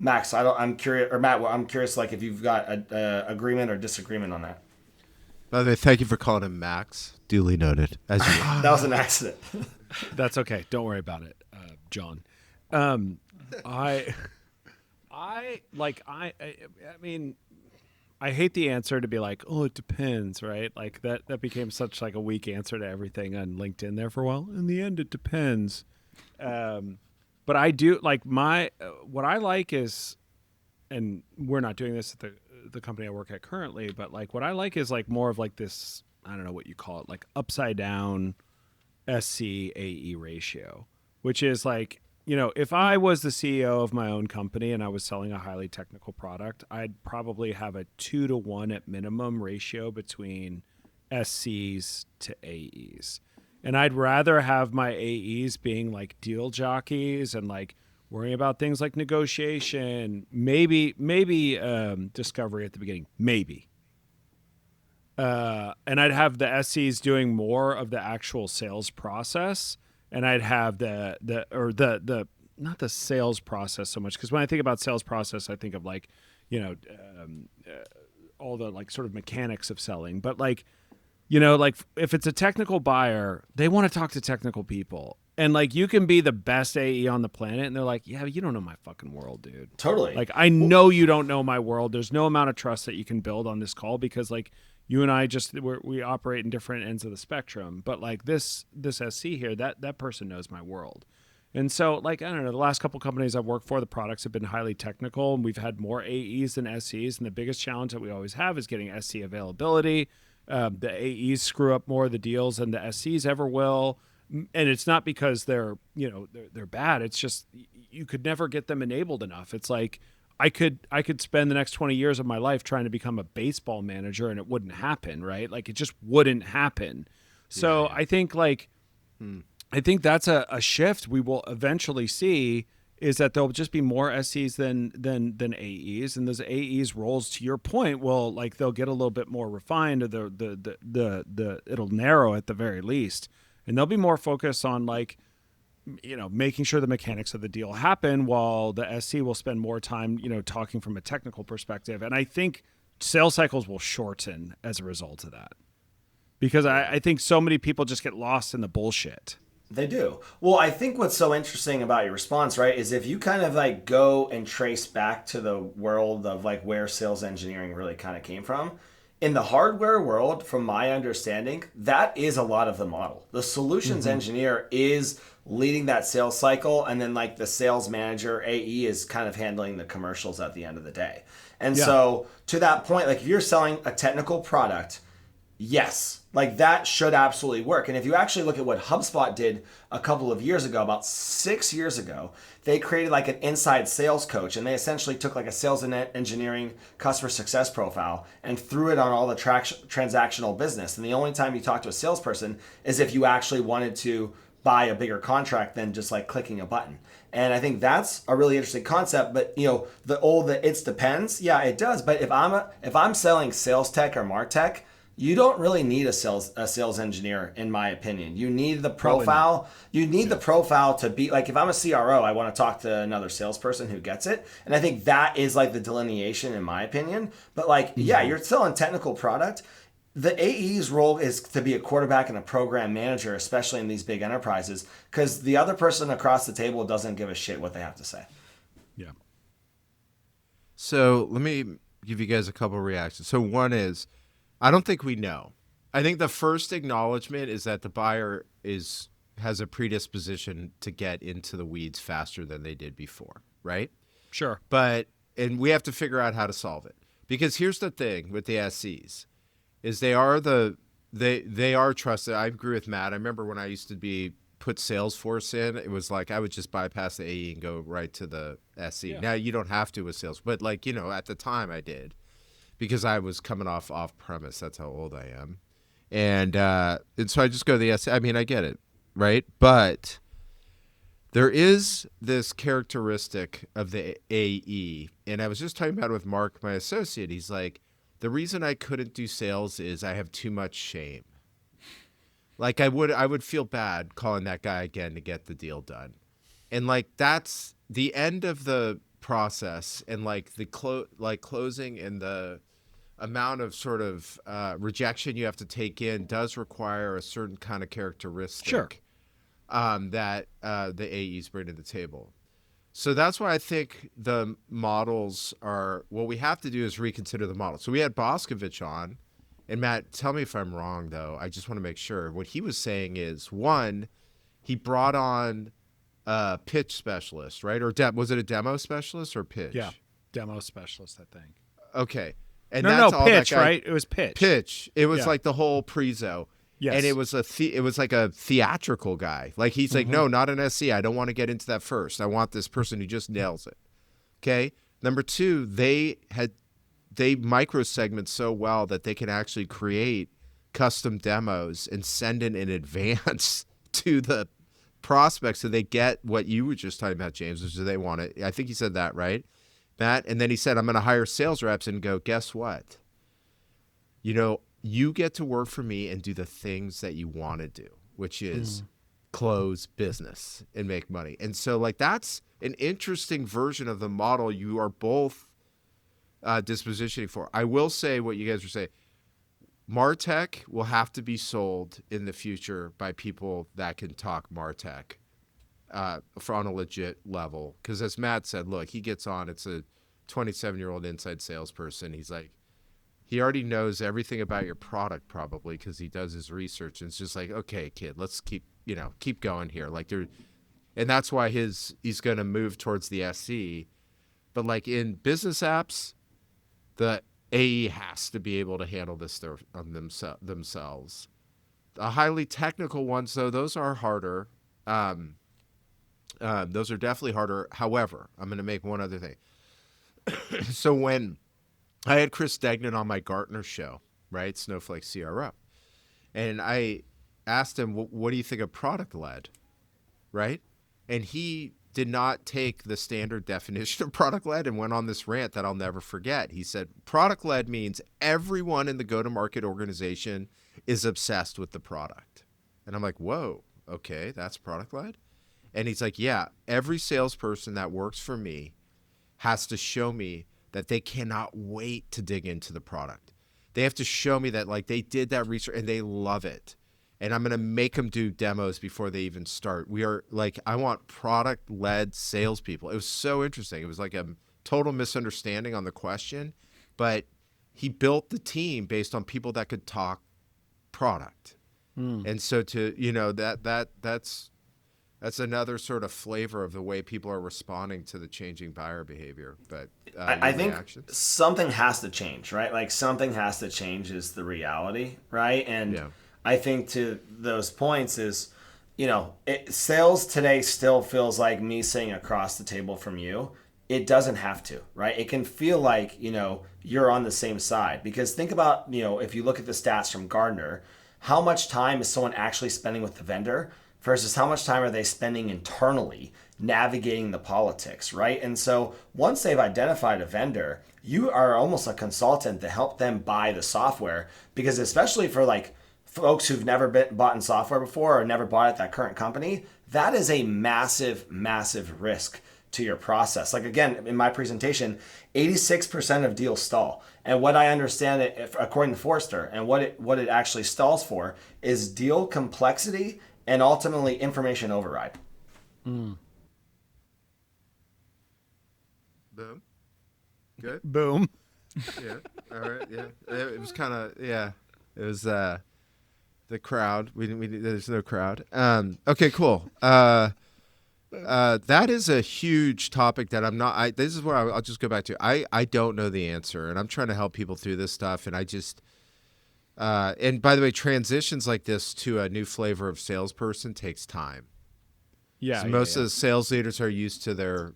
Max, I'm curious, or Matt, I'm curious, like if you've got a agreement or disagreement on that.
By the way, thank you for calling him Max. Duly noted. As you
that was an accident.
That's okay. Don't worry about it, John. I mean, I hate the answer to be like, oh, it depends, right? Like that became such like a weak answer to everything on LinkedIn there for a while. In the end, it depends. But I do like what I like is, and we're not doing this at the company I work at currently, but like what I like is like more of like this, I don't know what you call it, like upside down SC AE ratio, which is like if I was the CEO of my own company and I was selling a highly technical product, I'd probably have a 2-to-1 at minimum ratio between SCs to AEs. And I'd rather have my AEs being like deal jockeys and like worrying about things like negotiation, maybe discovery at the beginning, maybe. And I'd have the SCs doing more of the actual sales process, and I'd have the not the sales process so much, because when I think about sales process, I think of like, all the like sort of mechanics of selling, but like, like if it's a technical buyer, they want to talk to technical people. And like you can be the best AE on the planet and they're like, yeah, you don't know my fucking world, dude.
Totally.
Like I know you don't know my world. There's no amount of trust that you can build on this call because like you and I we operate in different ends of the spectrum. But like this SC here, that person knows my world. And so like, I don't know, the last couple companies I've worked for, the products have been highly technical and we've had more AEs than SCs. And the biggest challenge that we always have is getting SC availability. The AEs screw up more of the deals than the SCs ever will. And it's not because they're bad. It's just you could never get them enabled enough. It's like I could spend the next 20 years of my life trying to become a baseball manager and it wouldn't happen, right? Like it just wouldn't happen. So I think I think that's a shift we will eventually see, is that there'll just be more SCs than AEs, and those AEs roles, to your point, will like they'll get a little bit more refined, or the it'll narrow at the very least. And they'll be more focused on like, making sure the mechanics of the deal happen, while the SC will spend more time, talking from a technical perspective. And I think sales cycles will shorten as a result of that, because I think so many people just get lost in the bullshit.
They do. Well, I think what's so interesting about your response, right, is if you kind of like go and trace back to the world of like where sales engineering really kind of came from. In the hardware world, from my understanding, that is a lot of the model. The solutions engineer is leading that sales cycle, and then like the sales manager, AE, is kind of handling the commercials at the end of the day. And so to that point, like if you're selling a technical product, yes, like that should absolutely work. And if you actually look at what HubSpot did a couple of years ago, about 6 years ago, they created like an inside sales coach, and they essentially took like a sales and engineering customer success profile and threw it on all the transactional business. And the only time you talk to a salesperson is if you actually wanted to buy a bigger contract than just like clicking a button. And I think that's a really interesting concept. But the it depends. Yeah, it does. But if I'm selling sales tech or martech, you don't really need a sales engineer, in my opinion. You need the profile. You need the profile to be like, if I'm a CRO, I want to talk to another salesperson who gets it. And I think that is like the delineation, in my opinion. But like, yeah, you're selling technical product. The AE's role is to be a quarterback and a program manager, especially in these big enterprises, because the other person across the table doesn't give a shit what they have to say.
Yeah.
So let me give you guys a couple of reactions. So one is, I don't think we know. I think the first acknowledgement is that the buyer has a predisposition to get into the weeds faster than they did before, right?
Sure.
And we have to figure out how to solve it. Because here's the thing with the SCs, is they are trusted. I agree with Matt. I remember when I used to put Salesforce in, it was like I would just bypass the AE and go right to the SC. Yeah. Now you don't have to with sales, but like, at the time I did. Because I was coming off premise. That's how old I am. And so I just go to the SC. I mean, I get it, right? But there is this characteristic of the AE. And I was just talking about it with Mark, my associate. He's like, the reason I couldn't do sales is I have too much shame. Like I would feel bad calling that guy again to get the deal done. And like that's the end of the process, and like the closing and the amount of sort of rejection you have to take in does require a certain kind of characteristic that the AEs bring to the table. So that's why I think the models are, what we have to do is reconsider the model. So we had Boscovich on, and Matt, tell me if I'm wrong though. I just want to make sure. What he was saying is, one, he brought on pitch specialist, right? Or was it a demo specialist or pitch?
Yeah, demo specialist, I think.
Okay. And
no, pitch, right? It was pitch.
Pitch. It was like the whole prezo.
Yes.
And it was like a theatrical guy. Like he's like, no, not an SE. I don't want to get into that first. I want this person who just nails it. Okay. Number two, they micro segment so well that they can actually create custom demos and send in advance to the prospects so they get what you were just talking about, James, which is they want it. I think he said that, right, Matt? And then he said, I'm going to hire sales reps and go, guess what? You get to work for me and do the things that you want to do, which is close business and make money. And so like that's an interesting version of the model you are both dispositioning for. I will say what you guys were saying. MarTech will have to be sold in the future by people that can talk MarTech on a legit level. Because as Matt said, look, he gets on. It's a 27-year-old inside salesperson. He's like, he already knows everything about your product probably because he does his research. And it's just like, okay, kid, let's keep going here. Like and that's why he's going to move towards the SE. But like in business apps, the AE has to be able to handle this themselves. The highly technical ones, though, those are harder. Those are definitely harder. However, I'm going to make one other thing. So when I had Chris Degnan on my Gartner show, right, Snowflake CRO, and I asked him, what do you think of product-led, right? And he did not take the standard definition of product-led and went on this rant that I'll never forget. He said, product-led means everyone in the go-to-market organization is obsessed with the product. And I'm like, whoa, okay, that's product-led? And he's like, yeah, every salesperson that works for me has to show me that they cannot wait to dig into the product. They have to show me that like they did that research and they love it. And I'm going to make them do demos before they even start. We are like, I want product-led salespeople. It was so interesting. It was like a total misunderstanding on the question, but he built the team based on people that could talk product. And so that's another sort of flavor of the way people are responding to the changing buyer behavior. But
I think something has to change, right? Like something has to change is the reality, right? And I think to those points is, sales today still feels like me sitting across the table from you. It doesn't have to, right? It can feel like, you're on the same side. Because think about, if you look at the stats from Gartner, how much time is someone actually spending with the vendor versus how much time are they spending internally navigating the politics, right? And so once they've identified a vendor, you are almost a consultant to help them buy the software, because especially for like folks who've never bought in software before or never bought at that current company, that is a massive, massive risk to your process. Like again, in my presentation, 86% of deals stall. And what I understand, according to Forrester, and what it actually stalls for is deal complexity and ultimately information override.
Boom. Good.
Boom.
Yeah. All right. Yeah. It was kind of, yeah. It was the crowd. There's no crowd. Okay, cool. That is a huge topic that I'm not, this is where I'll just go back to. I don't know the answer, and I'm trying to help people through this stuff. And I just, and by the way, transitions like this to a new flavor of salesperson takes time.
Yeah.
So most of the sales leaders are used to the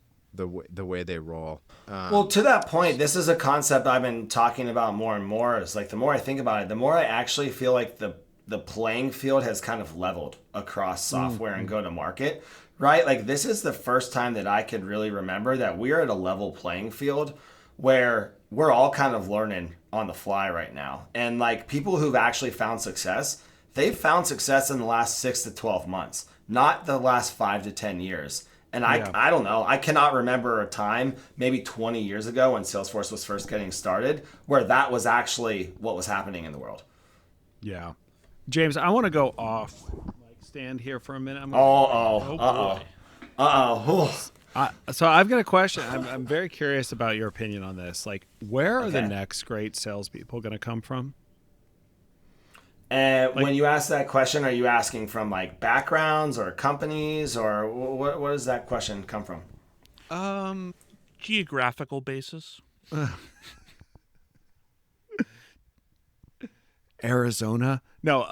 way they roll.
Well, to that point, this is a concept I've been talking about more and more. Is like the more I think about it, the more I actually feel like the playing field has kind of leveled across software and go to market, right? Like this is the first time that I could really remember that we're at a level playing field where we're all kind of learning on the fly right now. And like people who've actually found success, they've found success in the last 6 to 12 months, not the last 5 to 10 years. And I don't know, I cannot remember a time, maybe 20 years ago when Salesforce was first getting started, where that was actually what was happening in the world.
Yeah. James, I want to go off, stand here for a minute. So I've got a question. I'm very curious about your opinion on this. Like, where are the next great salespeople going to come from?
When you ask that question, are you asking from like backgrounds or companies, or what does that question come from?
Geographical basis.
Arizona? No.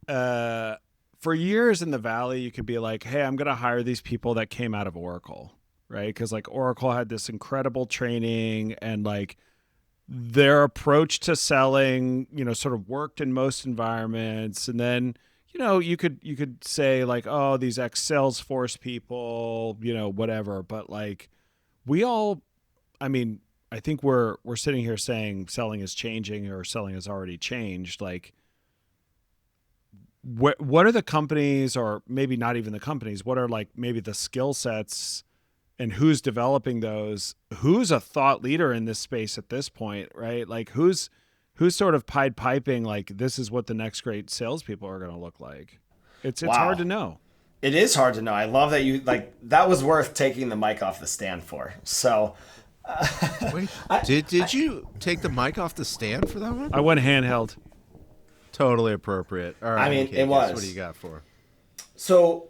for years in the Valley, you could be like, hey, I'm going to hire these people that came out of Oracle, right? Because like Oracle had this incredible training and like their approach to selling, sort of worked in most environments. And then, you could say like, oh, these ex-Salesforce people, whatever. But like I think we're sitting here saying selling is changing or selling has already changed. Like, what are the companies, or maybe not even the companies, what are like maybe the skill sets and who's developing those? Who's a thought leader in this space at this point, right? Like who's sort of Pied Piping, like this is what the next great salespeople are going to look like? It's hard to know.
It is hard to know. I love that you like that was worth taking the mic off the stand for. So
wait, did you take the mic off the stand for that one?
I went handheld.
Totally appropriate. All right.
I mean,
Kaikis,
it was.
What do you got for?
So,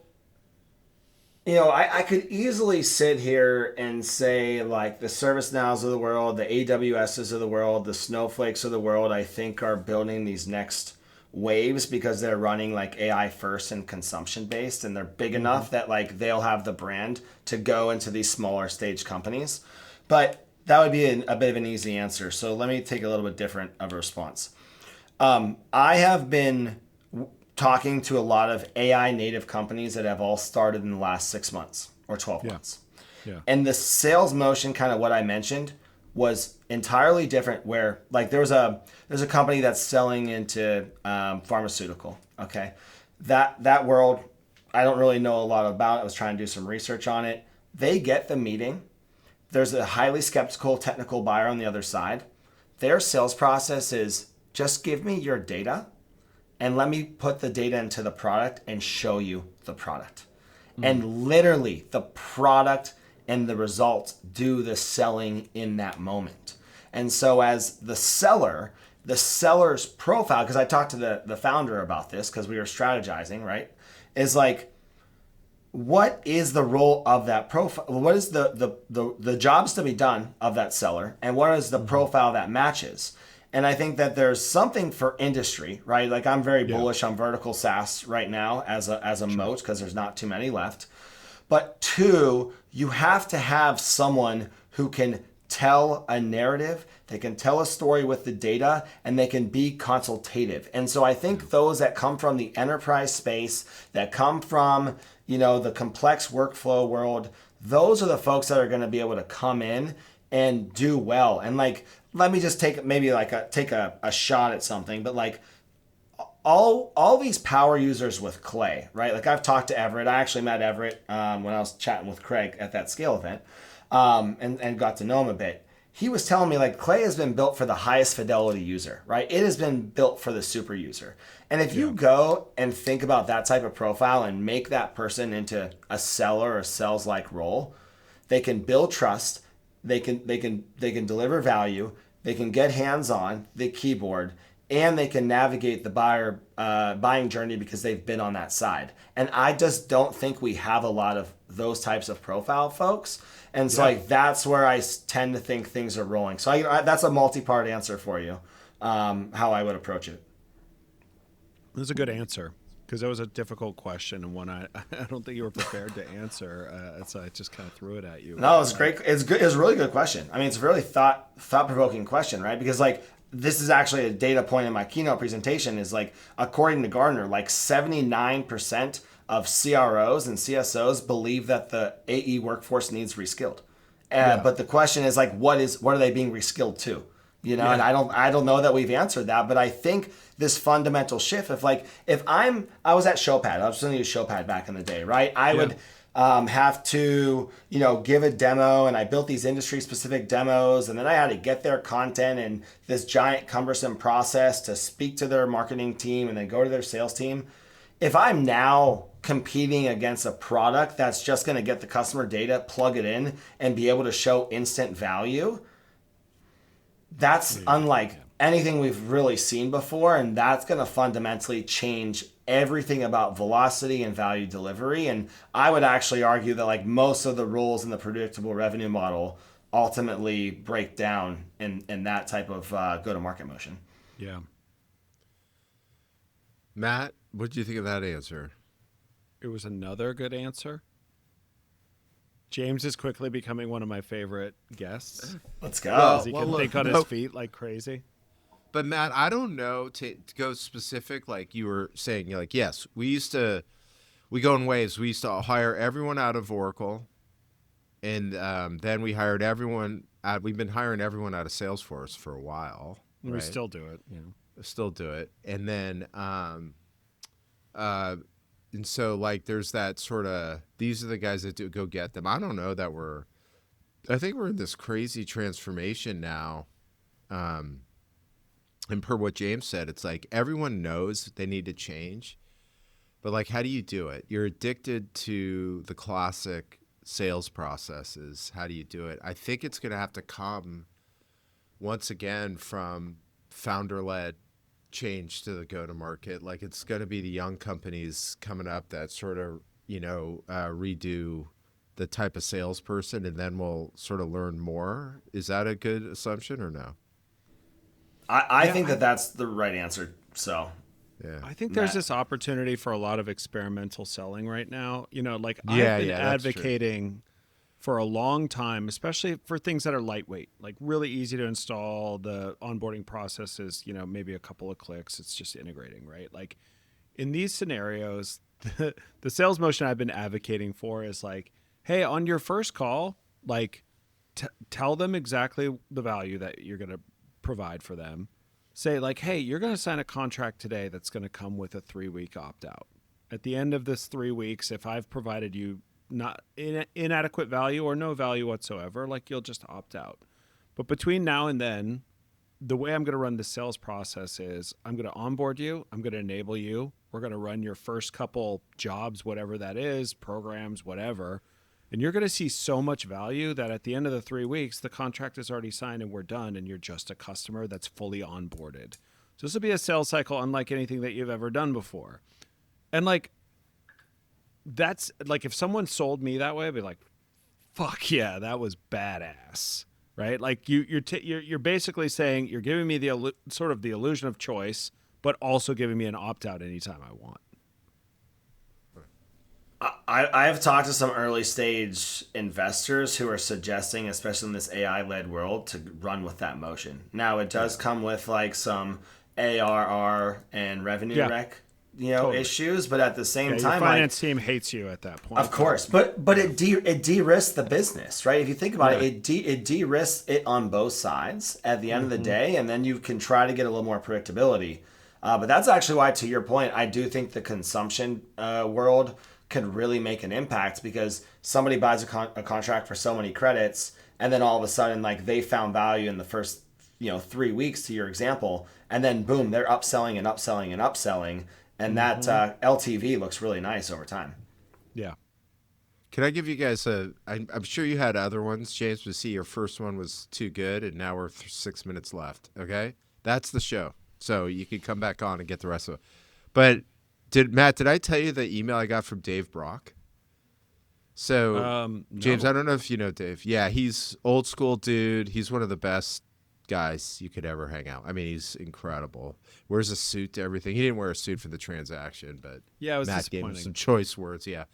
I could easily sit here and say like the ServiceNows of the world, the AWSs of the world, the Snowflakes of the world, I think are building these next waves because they're running like AI first and consumption based, and they're big enough that like they'll have the brand to go into these smaller stage companies. But that would be a bit of an easy answer. So let me take a little bit different of a response. I have been talking to a lot of AI native companies that have all started in the last 6 months or 12 months.
Yeah.
And the sales motion, kind of what I mentioned, was entirely different where like there's a company that's selling into pharmaceutical. Okay. That world, I don't really know a lot about. I was trying to do some research on it. They get the meeting. There's a highly skeptical technical buyer on the other side. Their sales process is just give me your data and let me put the data into the product and show you the product. And literally the product and the results do the selling in that moment. And so as the seller's profile, because I talked to the founder about this because we were strategizing, right? Is like, what is the role of that profile? What is the jobs to be done of that seller? And what is the profile that matches? And I think that there's something for industry, right? Like I'm very bullish on vertical SaaS right now as a moat because there's not too many left. But two, you have to have someone who can tell a narrative, they can tell a story with the data, and they can be consultative. And so I think those that come from the enterprise space, that come from, the complex workflow world, those are the folks that are going to be able to come in and do well. And like, let me just take a shot at something, but like all these power users with Clay, right? Like I've talked to Everett. I actually met Everett when I was chatting with Craig at that scale event, and got to know him a bit. He was telling me like Clay has been built for the highest fidelity user, right? It has been built for the super user. And if you go and think about that type of profile and make that person into a seller or sales like role, they can build trust. They can deliver value. They can get hands on the keyboard, and they can navigate the buying journey because they've been on that side. And I just don't think we have a lot of those types of profile folks. And so like that's where I tend to think things are rolling. So that's a multi-part answer for you, how I would approach it.
That's a good answer. Because that was a difficult question and one I don't think you were prepared to answer, so I just kind of threw it at you.
No, it's great. It's good. It's a really good question. I mean, it's a really thought-provoking question, right? Because like this is actually a data point in my keynote presentation. Is like according to Gartner, like 79% of CROs and CSOs believe that the AE workforce needs reskilled. But the question is like, what are they being reskilled to? And I don't know that we've answered that, but I think this fundamental shift of like, I was at Showpad, I was going to use Showpad back in the day, right? I would have to, give a demo, and I built these industry specific demos, and then I had to get their content and this giant cumbersome process to speak to their marketing team and then go to their sales team. If I'm now competing against a product that's just going to get the customer data, plug it in, and be able to show instant value, that's unlike anything we've really seen before, and that's going to fundamentally change everything about velocity and value delivery. And I would actually argue that like most of the rules in the predictable revenue model ultimately break down in that type of go-to-market motion.
Yeah.
Matt, what do you think of that answer?
It was another good answer. James is quickly becoming one of my favorite guests.
Let's go.
Because he can think on his feet like crazy.
But Matt, I don't know to go specific. Like you were saying, you're like, yes, we go in waves. We used to hire everyone out of Oracle, and then we hired everyone. We've been hiring everyone out of Salesforce for a while.
We
right?
still do it. Yeah.
Still do it, and then and so like there's that sort of, these are the guys that do go get them. I don't know that I think we're in this crazy transformation now. And per what James said, it's like everyone knows they need to change, but like, how do you do it? You're addicted to the classic sales processes. How do you do it? I think it's going to have to come once again from founder-led change to the go-to-market. Like it's going to be the young companies coming up that sort of, redo the type of salesperson, and then we'll sort of learn more. Is that a good assumption or no?
I think that's the right answer. So
Yeah.
I think there's this opportunity for a lot of experimental selling right now. I've been
that's
advocating for a long time, especially for things that are lightweight, like really easy to install. The onboarding process is, maybe a couple of clicks. It's just integrating, right? Like in these scenarios, the sales motion I've been advocating for is like, hey, on your first call, like tell them exactly the value that you're going to provide for them. Say like, hey, you're going to sign a contract today that's going to come with a 3-week opt-out. At the end of this 3 weeks, if I've provided you not inadequate value or no value whatsoever, like you'll just opt out. But between now and then, the way I'm going to run the sales process is I'm going to onboard you. I'm going to enable you. We're going to run your first couple jobs, whatever that is, programs, whatever. And you're going to see so much value that at the end of the 3 weeks, the contract is already signed and we're done. And you're just a customer that's fully onboarded. So this will be a sales cycle unlike anything that you've ever done before. And like, that's like, if someone sold me that way, I'd be like, fuck yeah, that was badass. Right? Like you're basically saying you're giving me the sort of the illusion of choice, but also giving me an opt-out anytime I want.
I have talked to some early stage investors who are suggesting, especially in this AI-led world, to run with that motion. Now it does come with like some ARR and revenue rec, totally. Issues, but at the same time,
your finance team hates you at that point.
Of course, but it de-risks the business, right? If you think about it, it de-risks it on both sides at the end of the day, and then you can try to get a little more predictability. But that's actually why, to your point, I do think the consumption world could really make an impact, because somebody buys a contract for so many credits, and then all of a sudden, like, they found value in the first 3 weeks, to your example, and then boom, they're upselling and upselling and upselling, and that LTV looks really nice over time.
Yeah.
Can I give you guys I'm sure you had other ones, James, but see, your first one was too good, and now we're 6 minutes left, okay? That's the show. So you can come back on and get the rest of it. But Matt, did I tell you the email I got from Dave Brock? So,
no.
James, I don't know if you know Dave. Yeah, he's old school dude. He's one of the best guys you could ever hang out. I mean, he's incredible. Wears a suit to everything. He didn't wear a suit for the transaction, but
it was
Matt gave him some choice words. Yeah,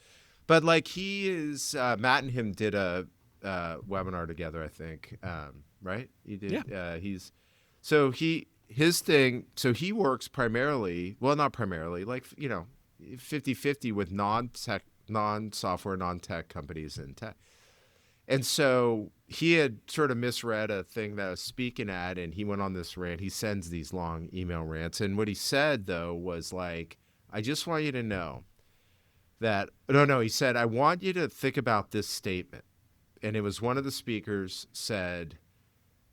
but like he is, Matt and him did a webinar together, I think. Right? He did. Yeah. His thing, so he works primarily, well, not primarily, like, 50-50 with non-software, non-tech companies and tech. And so he had sort of misread a thing that I was speaking at, and he went on this rant. He sends these long email rants. And what he said, though, was like, I just want you to know that, he said, I want you to think about this statement. And it was one of the speakers said,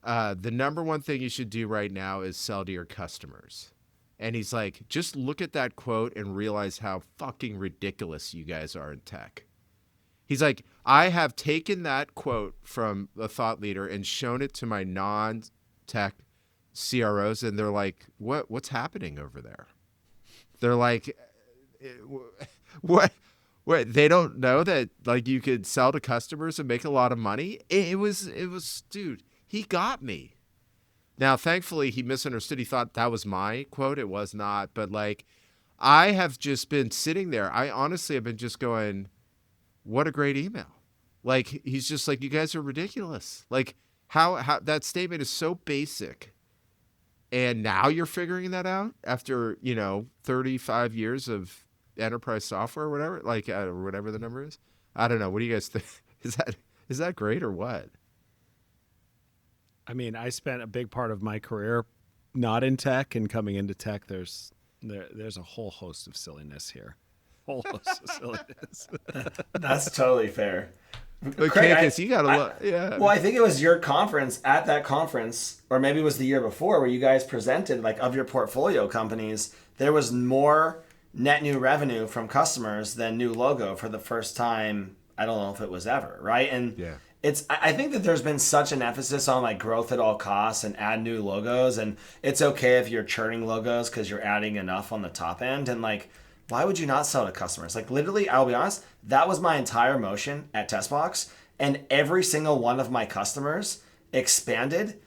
the number one thing you should do right now is sell to your customers. And he's like, just look at that quote and realize how fucking ridiculous you guys are in tech. He's like, I have taken that quote from a thought leader and shown it to my non-tech CROs, and they're like, what's happening over there? They're like, what? They don't know that like you could sell to customers and make a lot of money? It was, dude. He got me. Now, thankfully, he misunderstood. He thought that was my quote. It was not. But, like, I have just been sitting there. I honestly have been just going, what a great email. Like, he's just like, you guys are ridiculous. Like, how that statement is so basic. And now you're figuring that out after, 35 years of enterprise software or whatever, like, or whatever the number is. I don't know. What do you guys think? Is that great or what?
I mean, I spent a big part of my career not in tech, and coming into tech, there's a whole host of silliness here. Whole host of silliness.
That's totally fair.
But
Craig,
Kaikis, you gotta look. Yeah.
Well, I think it was your conference, at that conference, or maybe it was the year before, where you guys presented, like, of your portfolio companies, there was more net new revenue from customers than new logo for the first time. I don't know if it was ever, right? And
Yeah.
I think that there's been such an emphasis on, like, growth at all costs and add new logos, and it's okay if you're churning logos because you're adding enough on the top end, and, like, why would you not sell to customers? Like, literally, I'll be honest, that was my entire motion at TestBox, and every single one of my customers expanded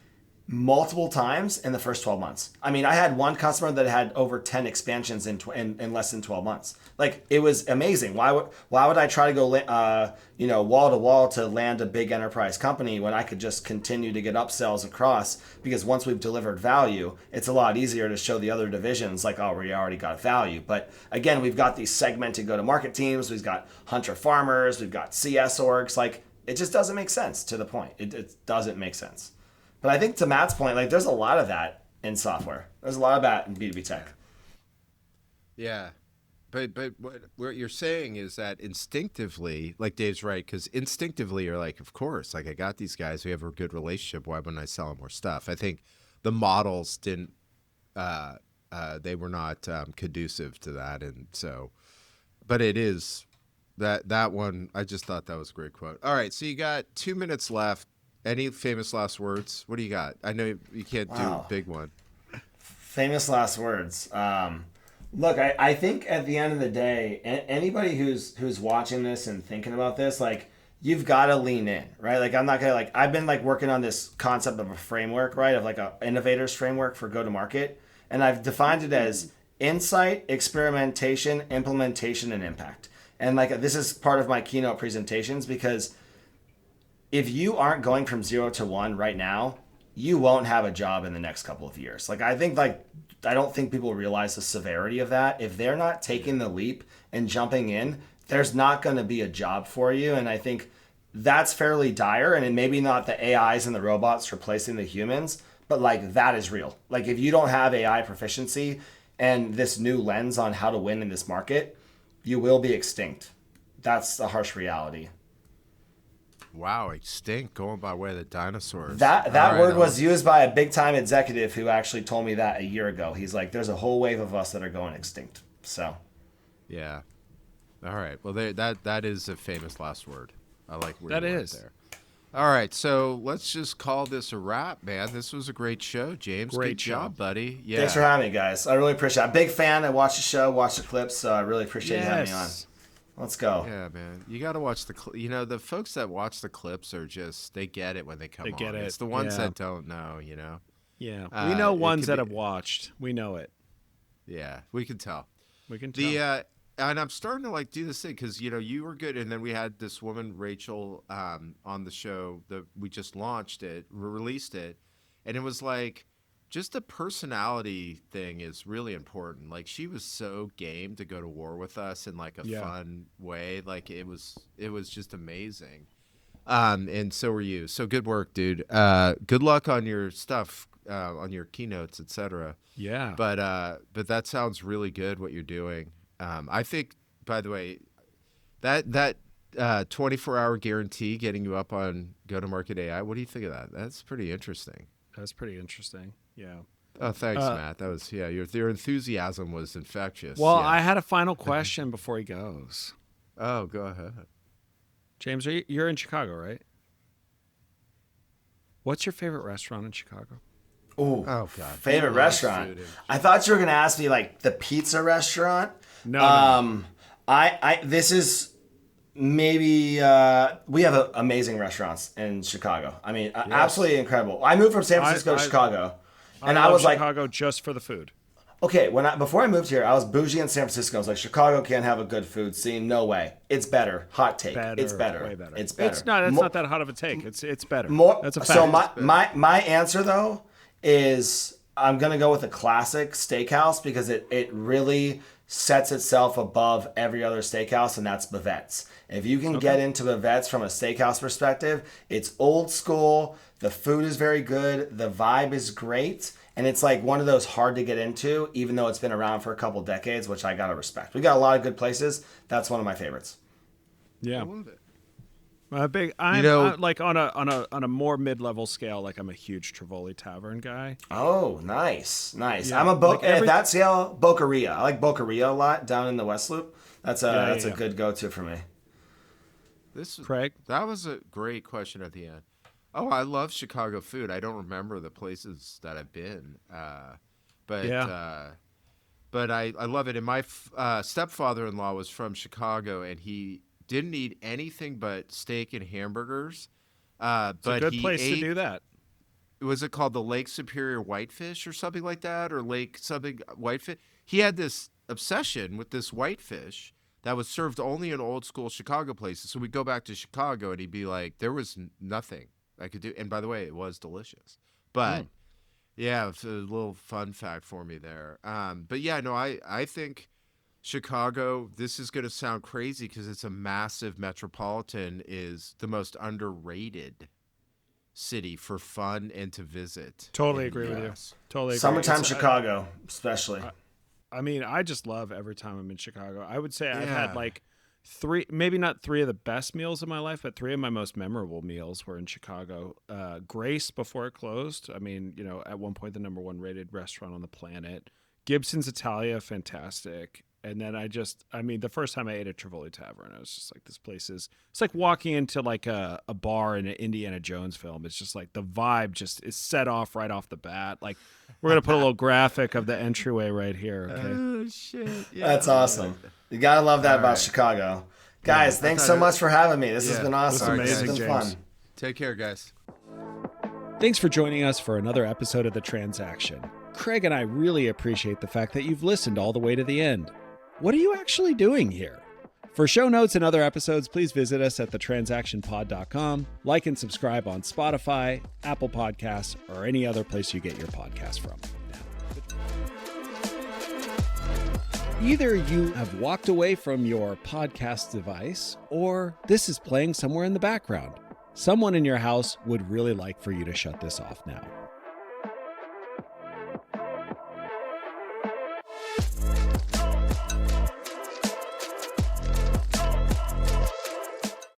multiple times in the first 12 months. I mean, I had one customer that had over 10 expansions in less than 12 months. Like, it was amazing. Why would I try to go wall to wall to land a big enterprise company when I could just continue to get upsells across? Because once we've delivered value, it's a lot easier to show the other divisions like, oh, we already got value. But again, we've got these segmented go-to-market teams. We've got hunter farmers. We've got CS orgs. Like, it just doesn't make sense to the point. It doesn't make sense. But I think to Matt's point, like, there's a lot of that in software. There's a lot of that in B2B tech.
Yeah. But what you're saying is that instinctively, like Dave's right, because instinctively you're like, of course, like, I got these guys, we have a good relationship, why wouldn't I sell them more stuff? I think the models didn't, they were not conducive to that. And so, but it is, that one, I just thought that was a great quote. All right, so you got 2 minutes left. Any famous last words? What do you got? I know you can't do a big one.
Famous last words. Look, I think at the end of the day, anybody who's watching this and thinking about this, like, you've got to lean in, right? Like, I'm not going to, like, I've been, like, working on this concept of a framework, right? Of, like, a Innovator's framework for go-to-market. And I've defined it as insight, experimentation, implementation, and impact. And, like, this is part of my keynote presentations, because if you aren't going from 0 to 1 right now, you won't have a job in the next couple of years. Like, I don't think people realize the severity of that. If they're not taking the leap and jumping in, there's not going to be a job for you. And I think that's fairly dire. And it maybe not the AIs and the robots replacing the humans, but, like, that is real. Like, if you don't have AI proficiency and this new lens on how to win in this market, you will be extinct. That's the harsh reality.
Wow, extinct, going by way of the dinosaurs.
That word was used by a big time executive who actually told me that a year ago. He's like, there's a whole wave of us that are going extinct. So,
yeah. All right. Well, that is a famous last word. I like where
that
you
is.
went there. All right, so let's just call this a wrap, man. This was a great show, James.
Great
Good job, buddy. Yeah.
Thanks for having me, guys. I really appreciate it. I'm a big fan. I watched the show, watched the clips, so I really appreciate you having me on. Let's go.
Yeah, man. You got to watch the the folks that watch the clips are just, they get it when they come on.
Get it.
It's the ones that don't know,
Yeah. We know ones that have watched. We know it.
Yeah, we can tell.
We can tell.
And I'm starting to, like, do this thing because, you were good. And then we had this woman, Rachel, on the show that we just launched it, released it. And it was like, just the personality thing is really important. Like, she was so game to go to war with us in, like, a fun way. Like, it was just amazing. And so were you. So good work, dude. Good luck on your stuff, on your keynotes, etc.
Yeah.
But that sounds really good, what you're doing. I think, by the way, that 24-hour guarantee getting you up on go-to-market AI, what do you think of that? That's pretty interesting.
That's pretty interesting. Yeah.
Oh, thanks, Matt. That was, your enthusiasm was infectious.
Well, I had a final question before he goes.
Oh, go ahead.
James, you're in Chicago, right? What's your favorite restaurant in Chicago?
Ooh,
oh, God.
Favorite restaurant. I thought you were going to ask me, like, the pizza restaurant.
No.
This is maybe, we have amazing restaurants in Chicago. I mean, absolutely incredible. I moved from San Francisco to Chicago. And I was like,
Chicago just for the food.
Okay, before I moved here, I was bougie in San Francisco. I was like, Chicago can't have a good food scene. No way. It's better. Hot take. It's better.
Way better.
It's better.
It's not that hot of a take. It's better. That's a fact.
So my answer though is I'm gonna go with a classic steakhouse because it really sets itself above every other steakhouse, and that's Bavette's. If you can get into Bavette's from a steakhouse perspective, it's old school. The food is very good. The vibe is great. And it's like one of those hard to get into, even though it's been around for a couple decades, which I gotta respect. We got a lot of good places. That's one of my favorites.
Yeah.
I love it.
I'm like on a more mid-level scale. Like I'm a huge Tivoli Tavern guy.
Oh, nice.
Yeah,
I'm a
like
at that scale, Boqueria. I like Boqueria a lot down in the West Loop. That's a good go-to for me.
Craig?
That was a great question at the end. Oh, I love Chicago food. I don't remember the places that I've been, but I love it. And my stepfather-in-law was from Chicago, and he didn't eat anything but steak and hamburgers.
It's
but
a good
he
place
ate,
to do that.
Was it called the Lake Superior Whitefish or something like that, or Lake something Whitefish? He had this obsession with this whitefish that was served only in old school Chicago places. So we'd go back to Chicago, and he'd be like, there was nothing I could do. And by the way, it was delicious. But yeah, it's a little fun fact for me there. But yeah, no, I think Chicago, this is going to sound crazy because it's a massive metropolitan, is the most underrated city for fun and to visit.
Totally agree with you. Totally agree.
Summertime Chicago, especially.
I mean, I just love every time I'm in Chicago. I would say I've had like three, maybe not three of the best meals of my life, but three of my most memorable meals were in Chicago. Grace before it closed. I mean, you know, at one point the #1 rated restaurant on the planet. Gibson's Italia, fantastic. And then the first time I ate at Tivoli Tavern, I was just like, this place it's like walking into like a bar in an Indiana Jones film. It's just like the vibe just is set off right off the bat. Like we're going to put a little graphic of the entryway right here. Okay.
Oh, shit. Yeah.
That's awesome. You got to love that about Chicago. Guys, thanks so much for having me. This has been awesome.
This is amazing,
This has been
James.
fun.
Take care, guys.
Thanks for joining us for another episode of The Transaction. Craig and I really appreciate the fact that you've listened all the way to the end. What are you actually doing here? For show notes and other episodes, please visit us at thetransactionpod.com. Like and subscribe on Spotify, Apple Podcasts, or any other place you get your podcast from. Either you have walked away from your podcast device, or this is playing somewhere in the background. Someone in your house would really like for you to shut this off now.